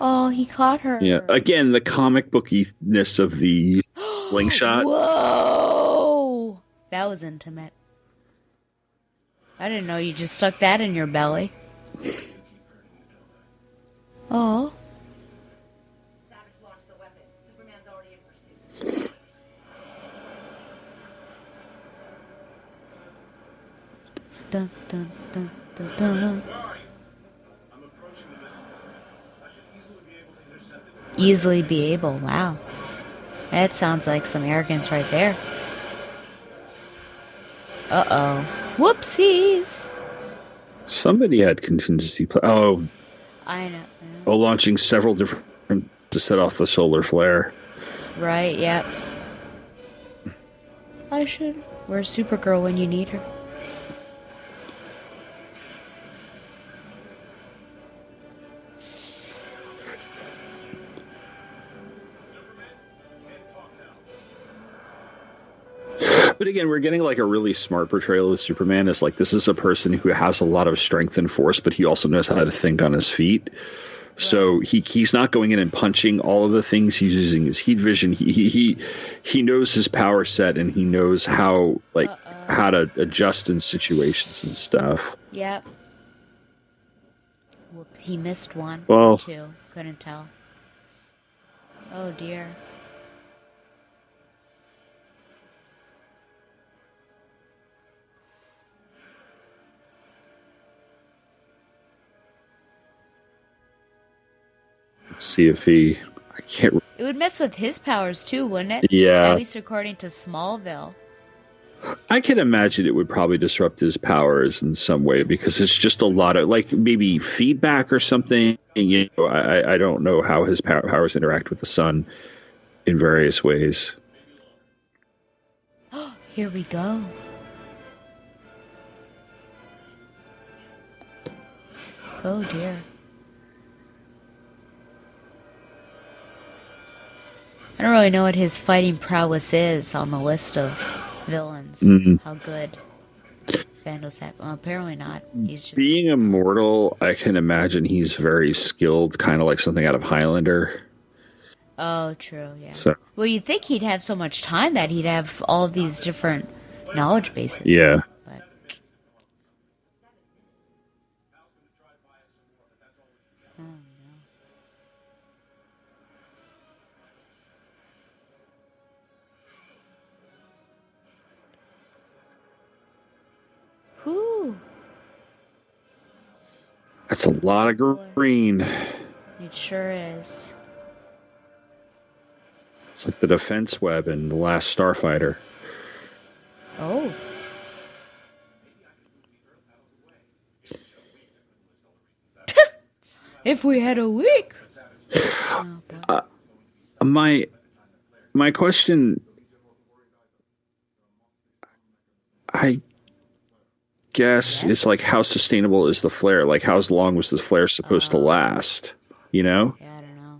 [SPEAKER 2] Oh, he caught her.
[SPEAKER 5] Yeah. Again, the comic bookiness of the slingshot.
[SPEAKER 2] Whoa! That was intimate. I didn't know you just stuck that in your belly. Oh. Dun, dun, dun, dun, dun. Easily be able. Wow. That sounds like some arrogance right there. Uh-oh. Whoopsies.
[SPEAKER 5] Somebody had contingency plan. Oh.
[SPEAKER 2] I know.
[SPEAKER 5] Oh, launching several different to set off the solar flare.
[SPEAKER 2] Right, yep. Where's Supergirl when you need her?
[SPEAKER 5] But again, we're getting like a really smart portrayal of Superman. It's like, this is a person who has a lot of strength and force, but he also knows how to think on his feet. Right. So he's not going in and punching all of the things. He's using his heat vision. He knows his power set, and he knows how to adjust in situations and stuff.
[SPEAKER 2] Yep. Whoop, he missed one.
[SPEAKER 5] Well,
[SPEAKER 2] two. Couldn't tell. Oh dear.
[SPEAKER 5] See if I can't.
[SPEAKER 2] It would mess with his powers too, wouldn't it?
[SPEAKER 5] Yeah.
[SPEAKER 2] At least according to Smallville.
[SPEAKER 5] I can imagine it would probably disrupt his powers in some way because it's just a lot of like maybe feedback or something. You know, I don't know how his powers interact with the sun in various ways.
[SPEAKER 2] Here we go. Oh dear. I don't really know what his fighting prowess is on the list of villains. How good Vandal's have. Well, apparently not. He's just
[SPEAKER 5] Being immortal, I can imagine he's very skilled, kind of like something out of Highlander.
[SPEAKER 2] Oh, true, yeah.
[SPEAKER 5] So,
[SPEAKER 2] Well, you'd think he'd have so much time that he'd have all of these different knowledge bases.
[SPEAKER 5] yeah.
[SPEAKER 2] But oh, no. Whew.
[SPEAKER 5] That's a lot of green.
[SPEAKER 2] It sure is.
[SPEAKER 5] It's like the defense web in The Last Starfighter.
[SPEAKER 2] Oh. If we had a week. Oh, boy.
[SPEAKER 5] My question, I guess, is like how sustainable is the flare? Like how long was this flare supposed to last? You know?
[SPEAKER 2] Yeah, I don't know.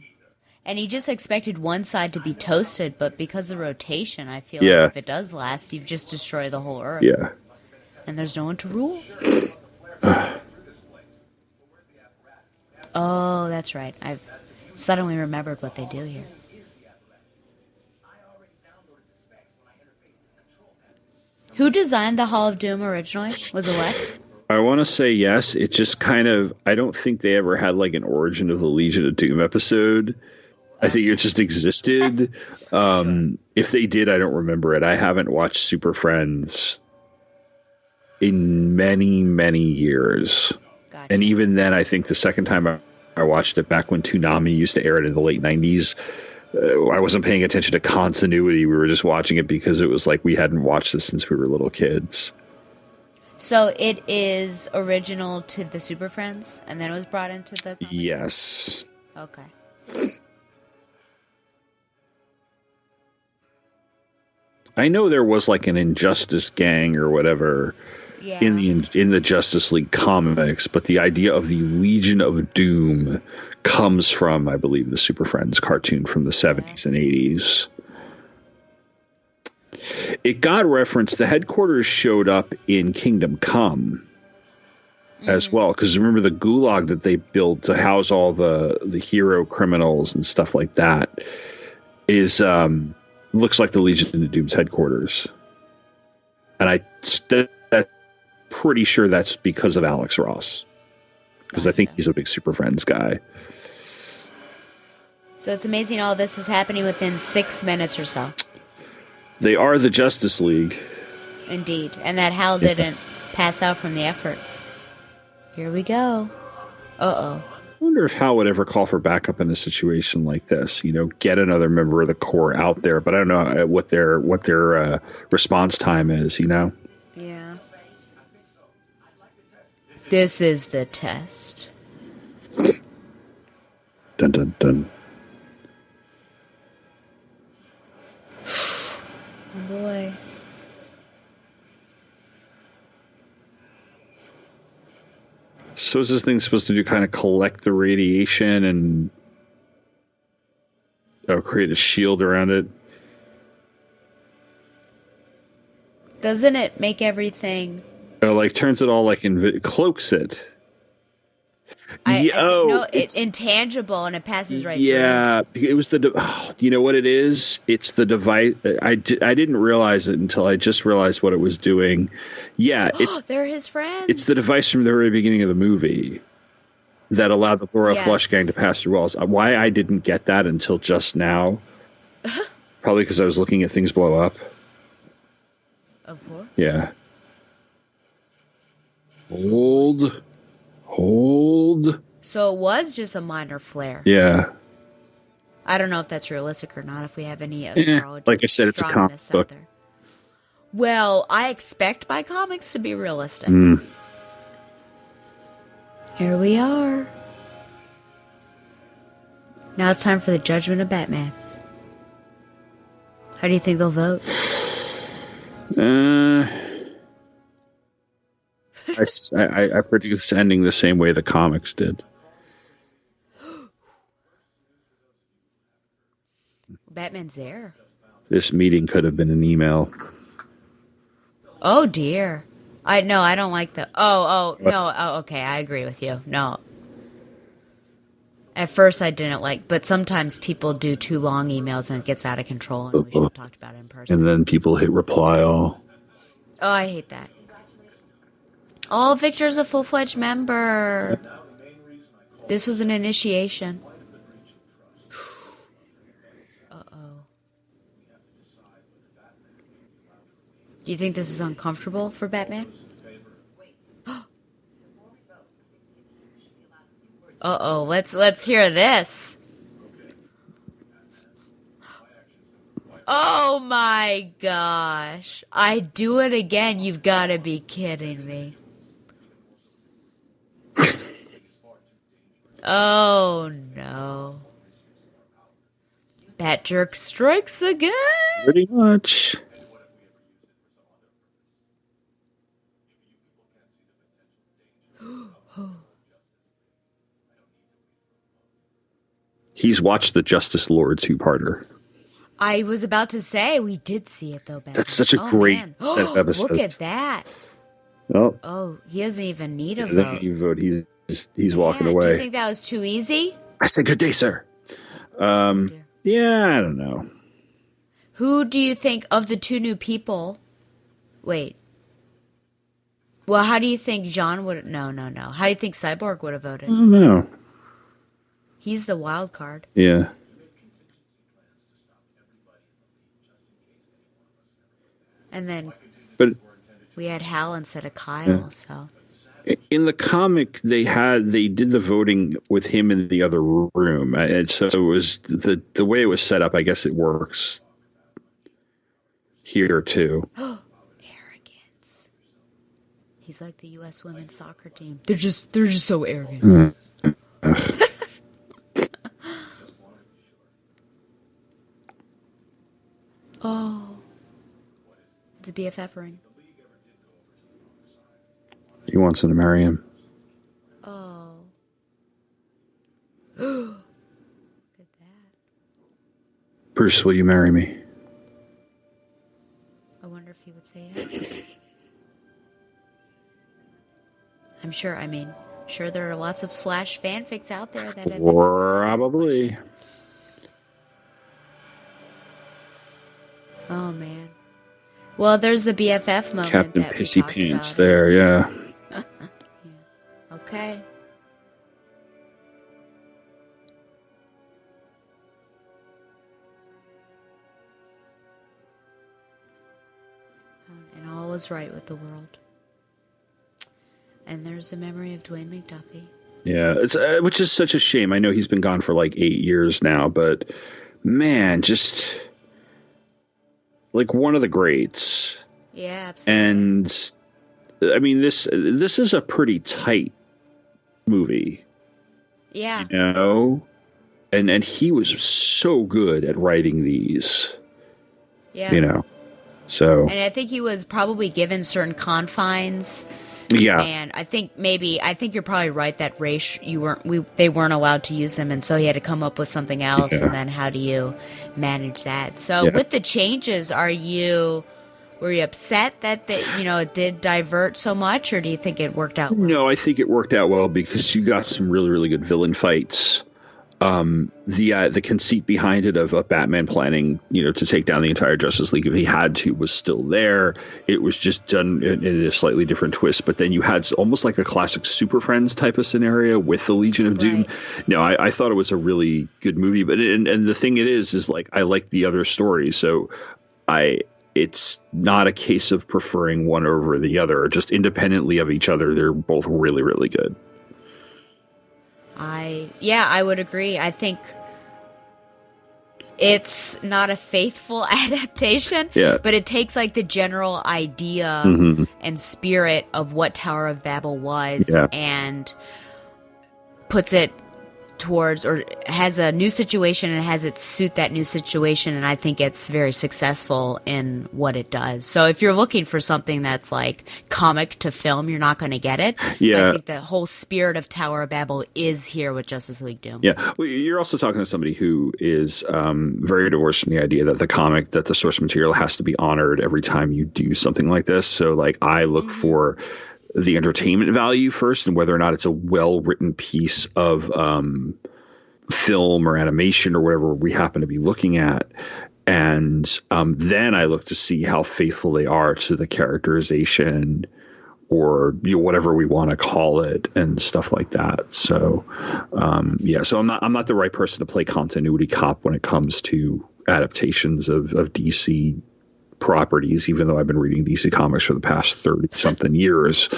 [SPEAKER 2] And he just expected one side to be toasted, but because of rotation, I feel like if it does last, you've just destroyed the whole Earth.
[SPEAKER 5] Yeah.
[SPEAKER 2] And there's no one to rule. Oh, that's right. I've suddenly remembered what they do here. Who designed the Hall of Doom originally? Was it Lex?
[SPEAKER 5] I want to say yes. It just kind of, I don't think they ever had like an Origin of the Legion of Doom episode. I think it just existed. If they did, I don't remember it. I haven't watched Super Friends in many, many years.
[SPEAKER 2] Gotcha.
[SPEAKER 5] And even then, I think the second time I watched it, back when Toonami used to air it in the late 90s, I wasn't paying attention to continuity. We were just watching it because it was like we hadn't watched this since we were little kids.
[SPEAKER 2] So it is original to the Super Friends, and then it was brought into the comic?
[SPEAKER 5] Yes.
[SPEAKER 2] Okay.
[SPEAKER 5] I know there was like an Injustice gang or whatever in the Justice League comics, but the idea of the Legion of Doom comes from, I believe, the Super Friends cartoon from the 70s and 80s. It got referenced. The headquarters showed up in Kingdom Come as well, because remember the gulag that they built to house all the hero criminals and stuff like that is looks like the Legion of Doom's headquarters, and I'm pretty sure that's because of Alex Ross, because I think he's a big Super Friends guy.
[SPEAKER 2] So it's amazing all this is happening within 6 minutes or so.
[SPEAKER 5] They are the Justice League.
[SPEAKER 2] Indeed. And that Hal didn't pass out from the effort. Here we go. Uh-oh.
[SPEAKER 5] I wonder if Hal would ever call for backup in a situation like this. You know, get another member of the Corps out there, but I don't know what their response time is. You know.
[SPEAKER 2] Yeah. This is the test.
[SPEAKER 5] Dun dun dun.
[SPEAKER 2] Oh boy.
[SPEAKER 5] So is this thing supposed to do kind of collect the radiation and create a shield around it?
[SPEAKER 2] Doesn't it make everything...
[SPEAKER 5] Like turns it all like cloaks it.
[SPEAKER 2] It's intangible and it passes right through.
[SPEAKER 5] Yeah, it was you know what it is? It's the device. I didn't realize it until I just realized what it was doing. Yeah,
[SPEAKER 2] they're his friends.
[SPEAKER 5] It's the device from the very beginning of the movie that allowed the Laura Flush gang to pass through walls. Why I didn't get that until just now? Probably because I was looking at things blow up.
[SPEAKER 2] Of course.
[SPEAKER 5] Yeah. Hold.
[SPEAKER 2] So it was just a minor flare.
[SPEAKER 5] Yeah.
[SPEAKER 2] I don't know if that's realistic or not, if we have any astrology.
[SPEAKER 5] Like I said, it's a comic book.
[SPEAKER 2] there. Well, I expect my comics to be realistic. Here we are. Now it's time for the judgment of Batman. How do you think they'll vote?
[SPEAKER 5] I predict it's ending the same way the comics did.
[SPEAKER 2] Batman's there.
[SPEAKER 5] This meeting could have been an email.
[SPEAKER 2] Oh dear. I don't like the. Okay, I agree with you. No. At first I didn't like, but sometimes people do too long emails and it gets out of control, and we should have talked about it in person.
[SPEAKER 5] And then people hit reply all.
[SPEAKER 2] Oh, I hate that. Oh, Victor's a full-fledged member. This was an initiation. Uh-oh. Do you think this is uncomfortable for Batman? Uh-oh, let's hear this. Oh my gosh. I do it again. You've got to be kidding me. Oh no. Bat jerk strikes again.
[SPEAKER 5] Pretty much. He's watched the Justice Lord two-parter.
[SPEAKER 2] I was about to say, we did see it though, Batman.
[SPEAKER 5] That's such a great set of episodes.
[SPEAKER 2] Look at that.
[SPEAKER 5] Oh,
[SPEAKER 2] he doesn't even need a
[SPEAKER 5] he
[SPEAKER 2] vote.
[SPEAKER 5] doesn't even vote. He's walking away.
[SPEAKER 2] Do you think that was too easy?
[SPEAKER 5] I said, good day, sir. Yeah, I don't know.
[SPEAKER 2] Who do you think of the two new people? Wait. Well, how do you think John would... No. How do you think Cyborg would have voted?
[SPEAKER 5] I don't know.
[SPEAKER 2] He's the wild card.
[SPEAKER 5] Yeah.
[SPEAKER 2] And then
[SPEAKER 5] But
[SPEAKER 2] we had Hal instead of Kyle, so...
[SPEAKER 5] In the comic, they did the voting with him in the other room, and so it was the way it was set up. I guess it works here too.
[SPEAKER 2] Arrogance. He's like the U.S. women's soccer team. They're just so arrogant. Oh, it's a BFF ring.
[SPEAKER 5] He wants him to marry him.
[SPEAKER 2] Oh. Look at that.
[SPEAKER 5] Bruce, will you marry me?
[SPEAKER 2] I wonder if he would say yes. I'm sure there are lots of Slash fanfics out there that have...
[SPEAKER 5] Probably.
[SPEAKER 2] Oh, man. Well, there's the BFF moment.
[SPEAKER 5] Captain
[SPEAKER 2] that
[SPEAKER 5] Pissy
[SPEAKER 2] we
[SPEAKER 5] Pants
[SPEAKER 2] about.
[SPEAKER 5] there, yeah.
[SPEAKER 2] Yeah. Okay. And all is right with the world. And there's the memory of Dwayne McDuffie.
[SPEAKER 5] Yeah, it's which is such a shame. I know he's been gone for like 8 years now, but man, just like one of the greats.
[SPEAKER 2] Yeah, absolutely.
[SPEAKER 5] And I mean, this is a pretty tight movie.
[SPEAKER 2] Yeah.
[SPEAKER 5] You know? And he was so good at writing these.
[SPEAKER 2] Yeah.
[SPEAKER 5] You know. So
[SPEAKER 2] And I think he was probably given certain confines.
[SPEAKER 5] yeah.
[SPEAKER 2] And I think you're probably right that they weren't allowed to use him, and so he had to come up with something else.
[SPEAKER 5] Yeah.
[SPEAKER 2] And then how do you manage that? So
[SPEAKER 5] Yeah.
[SPEAKER 2] with the changes, were you upset that it did divert so much, or do you think it worked out well?
[SPEAKER 5] No, I think it worked out well because you got some really, really good villain fights. The conceit behind it of Batman planning, to take down the entire Justice League if he had to was still there. It was just done in a slightly different twist. But then you had almost like a classic Super Friends type of scenario with the Legion of Doom.
[SPEAKER 2] Right.
[SPEAKER 5] No, I thought it was a really good movie. But and the thing it is like I like the other stories, so it's not a case of preferring one over the other. Just independently of each other, they're both really, really good.
[SPEAKER 2] I would agree. I think it's not a faithful adaptation, but it takes like the general idea and spirit of what Tower of Babel was and puts it towards, or has a new situation and has it suit that new situation, and I think it's very successful in what it does. So if you're looking for something that's like comic to film, you're not going to get it.
[SPEAKER 5] Yeah.
[SPEAKER 2] But I think the whole spirit of Tower of Babel is here with Justice League Doom.
[SPEAKER 5] Yeah. Well, you're also talking to somebody who is very divorced from the idea that the source material has to be honored every time you do something like this. So like I look for the entertainment value first and whether or not it's a well-written piece of film or animation or whatever we happen to be looking at. And then I look to see how faithful they are to the characterization or whatever we want to call it and stuff like that. So, so I'm not the right person to play continuity cop when it comes to adaptations of DC properties, even though I've been reading DC comics for the past 30 years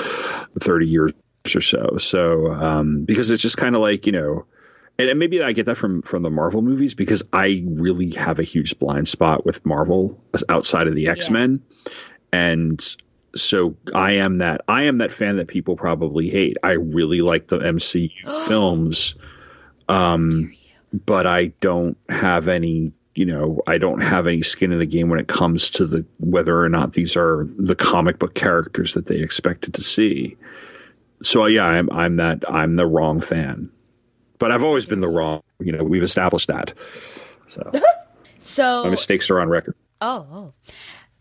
[SPEAKER 5] or so. So, because it's just kind of like, and maybe I get that from the Marvel movies because I really have a huge blind spot with Marvel outside of the X-Men. And so I am that fan that people probably hate. I really like the MCU films. But I don't have any skin in the game when it comes to whether or not these are the comic book characters that they expected to see. So I'm the wrong fan, but I've always been the wrong. We've established that. So my mistakes are on record.
[SPEAKER 2] Oh,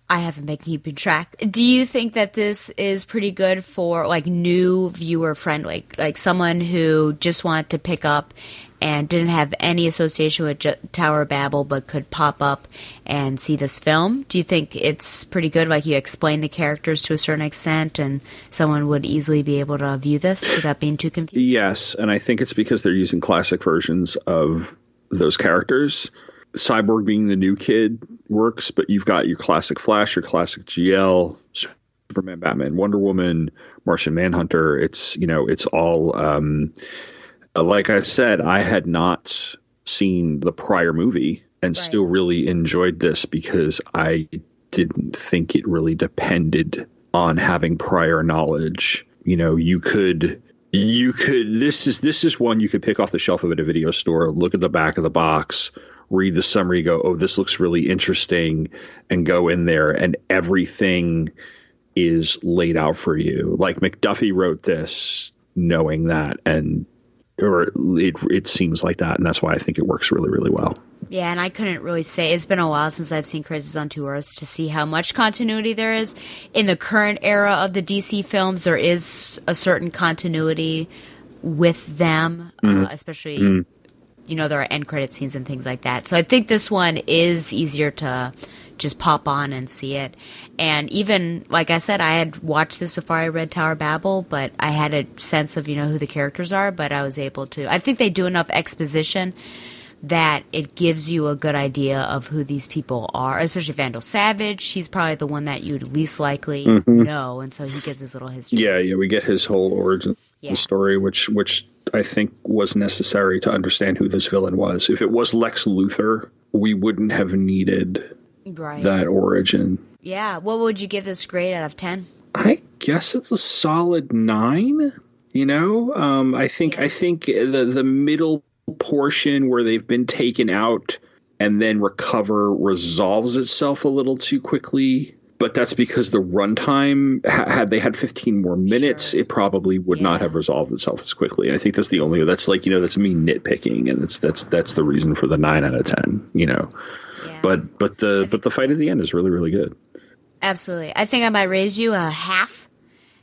[SPEAKER 2] I haven't been keeping track. Do you think that this is pretty good for like new viewer friendly, like someone who just wanted to pick up and didn't have any association with Tower of Babel but could pop up and see this film? Do you think it's pretty good? Like you explain the characters to a certain extent and someone would easily be able to view this without being too confused? Yes,
[SPEAKER 5] and I think it's because they're using classic versions of those characters. Cyborg being the new kid works, but you've got your classic Flash, your classic GL, Superman, Batman, Wonder Woman, Martian Manhunter. It's all... like I said, I had not seen the prior movie and still really enjoyed this because I didn't think it really depended on having prior knowledge. You could this is one you could pick off the shelf of at a video store, look at the back of the box, read the summary, go, oh, this looks really interesting, and go in there and everything is laid out for you. Like McDuffie wrote this knowing that, or it seems like that, and that's why I think it works really, really well.
[SPEAKER 2] Yeah, and I couldn't really say. It's been a while since I've seen Crisis on Two Earths to see how much continuity there is. In the current era of the DC films, there is a certain continuity with them, especially, there are end credit scenes and things like that. So I think this one is easier to just pop on and see it. And even, like I said, I had watched this before I read Tower of Babel, but I had a sense of, who the characters are, but I was able to. I think they do enough exposition that it gives you a good idea of who these people are, especially Vandal Savage. She's probably the one that you'd least likely know, and so he gives his little history.
[SPEAKER 5] Yeah, we get his whole origin story, which I think was necessary to understand who this villain was. If it was Lex Luthor, we wouldn't have needed that origin.
[SPEAKER 2] Yeah. What would you give this grade out of 10?
[SPEAKER 5] I guess it's a solid 9. I think the middle portion where they've been taken out and then recover resolves itself a little too quickly. But that's because the runtime, had they had 15 more minutes, it probably would not have resolved itself as quickly. And I think that's that's me nitpicking, and that's the reason for the 9 out of 10. Yeah. But the fight at the end is really, really good.
[SPEAKER 2] Absolutely. I think I might raise you a half.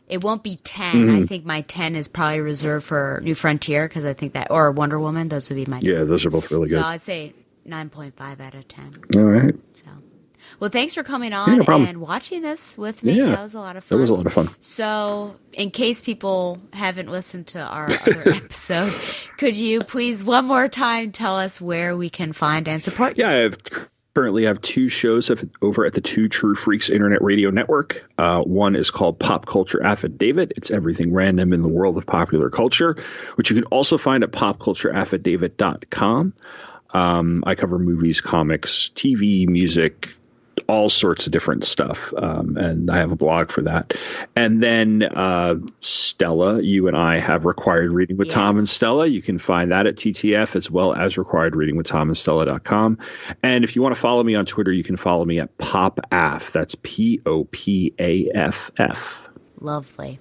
[SPEAKER 2] It won't be 10. I think my 10 is probably reserved for New Frontier because I think that, or Wonder Woman, those would be my 10.
[SPEAKER 5] Yeah, those are both really good.
[SPEAKER 2] So I'd say 9.5 out of 10.
[SPEAKER 5] All right.
[SPEAKER 2] So, well, thanks for coming on and watching this with me.
[SPEAKER 5] Yeah,
[SPEAKER 2] that was a lot of fun.
[SPEAKER 5] It was a lot of fun.
[SPEAKER 2] So, in case people haven't listened to our other episode, could you please one more time tell us where we can find and support you?
[SPEAKER 5] Yeah, currently have 2 shows over at the Two True Freaks Internet Radio Network. One is called Pop Culture Affidavit. It's everything random in the world of popular culture, which you can also find at popcultureaffidavit.com. I cover movies, comics, TV, music, all sorts of different stuff. And I have a blog for that. And then Stella, you and I have Required Reading with Tom and Stella. You can find that at TTF, as well as requiredreadingwithtomandstella.com. And if you want to follow me on Twitter, you can follow me at PopAff. That's POPAFF.
[SPEAKER 2] Lovely.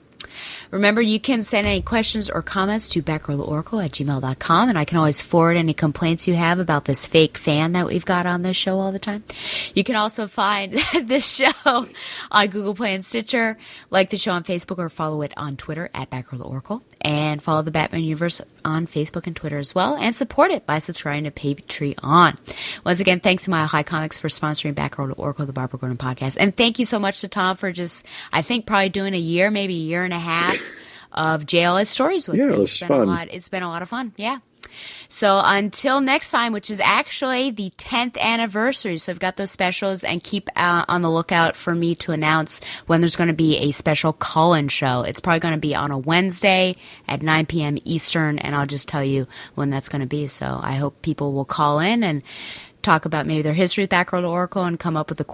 [SPEAKER 2] Remember, you can send any questions or comments to batgirloracle@gmail.com, and I can always forward any complaints you have about this fake fan that we've got on this show all the time. You can also find this show on Google Play and Stitcher, like the show on Facebook, or follow it on Twitter at Batgirl and follow the Batman Universe on Facebook and Twitter as well, and support it by subscribing to Patreon. Once again, thanks to Mile High Comics for sponsoring Batgirl to Oracle, the Barbara Gordon podcast. And thank you so much to Tom for just, I think, probably doing a year, maybe a year and a half of JLS stories with me.
[SPEAKER 5] It was fun.
[SPEAKER 2] It's been a lot of fun. Yeah. So until next time, which is actually the 10th anniversary. So I've got those specials, and keep on the lookout for me to announce when there's going to be a special call-in show. It's probably going to be on a Wednesday at 9 p.m. Eastern, and I'll just tell you when that's going to be. So I hope people will call in and talk about maybe their history with Batgirl to Oracle and come up with a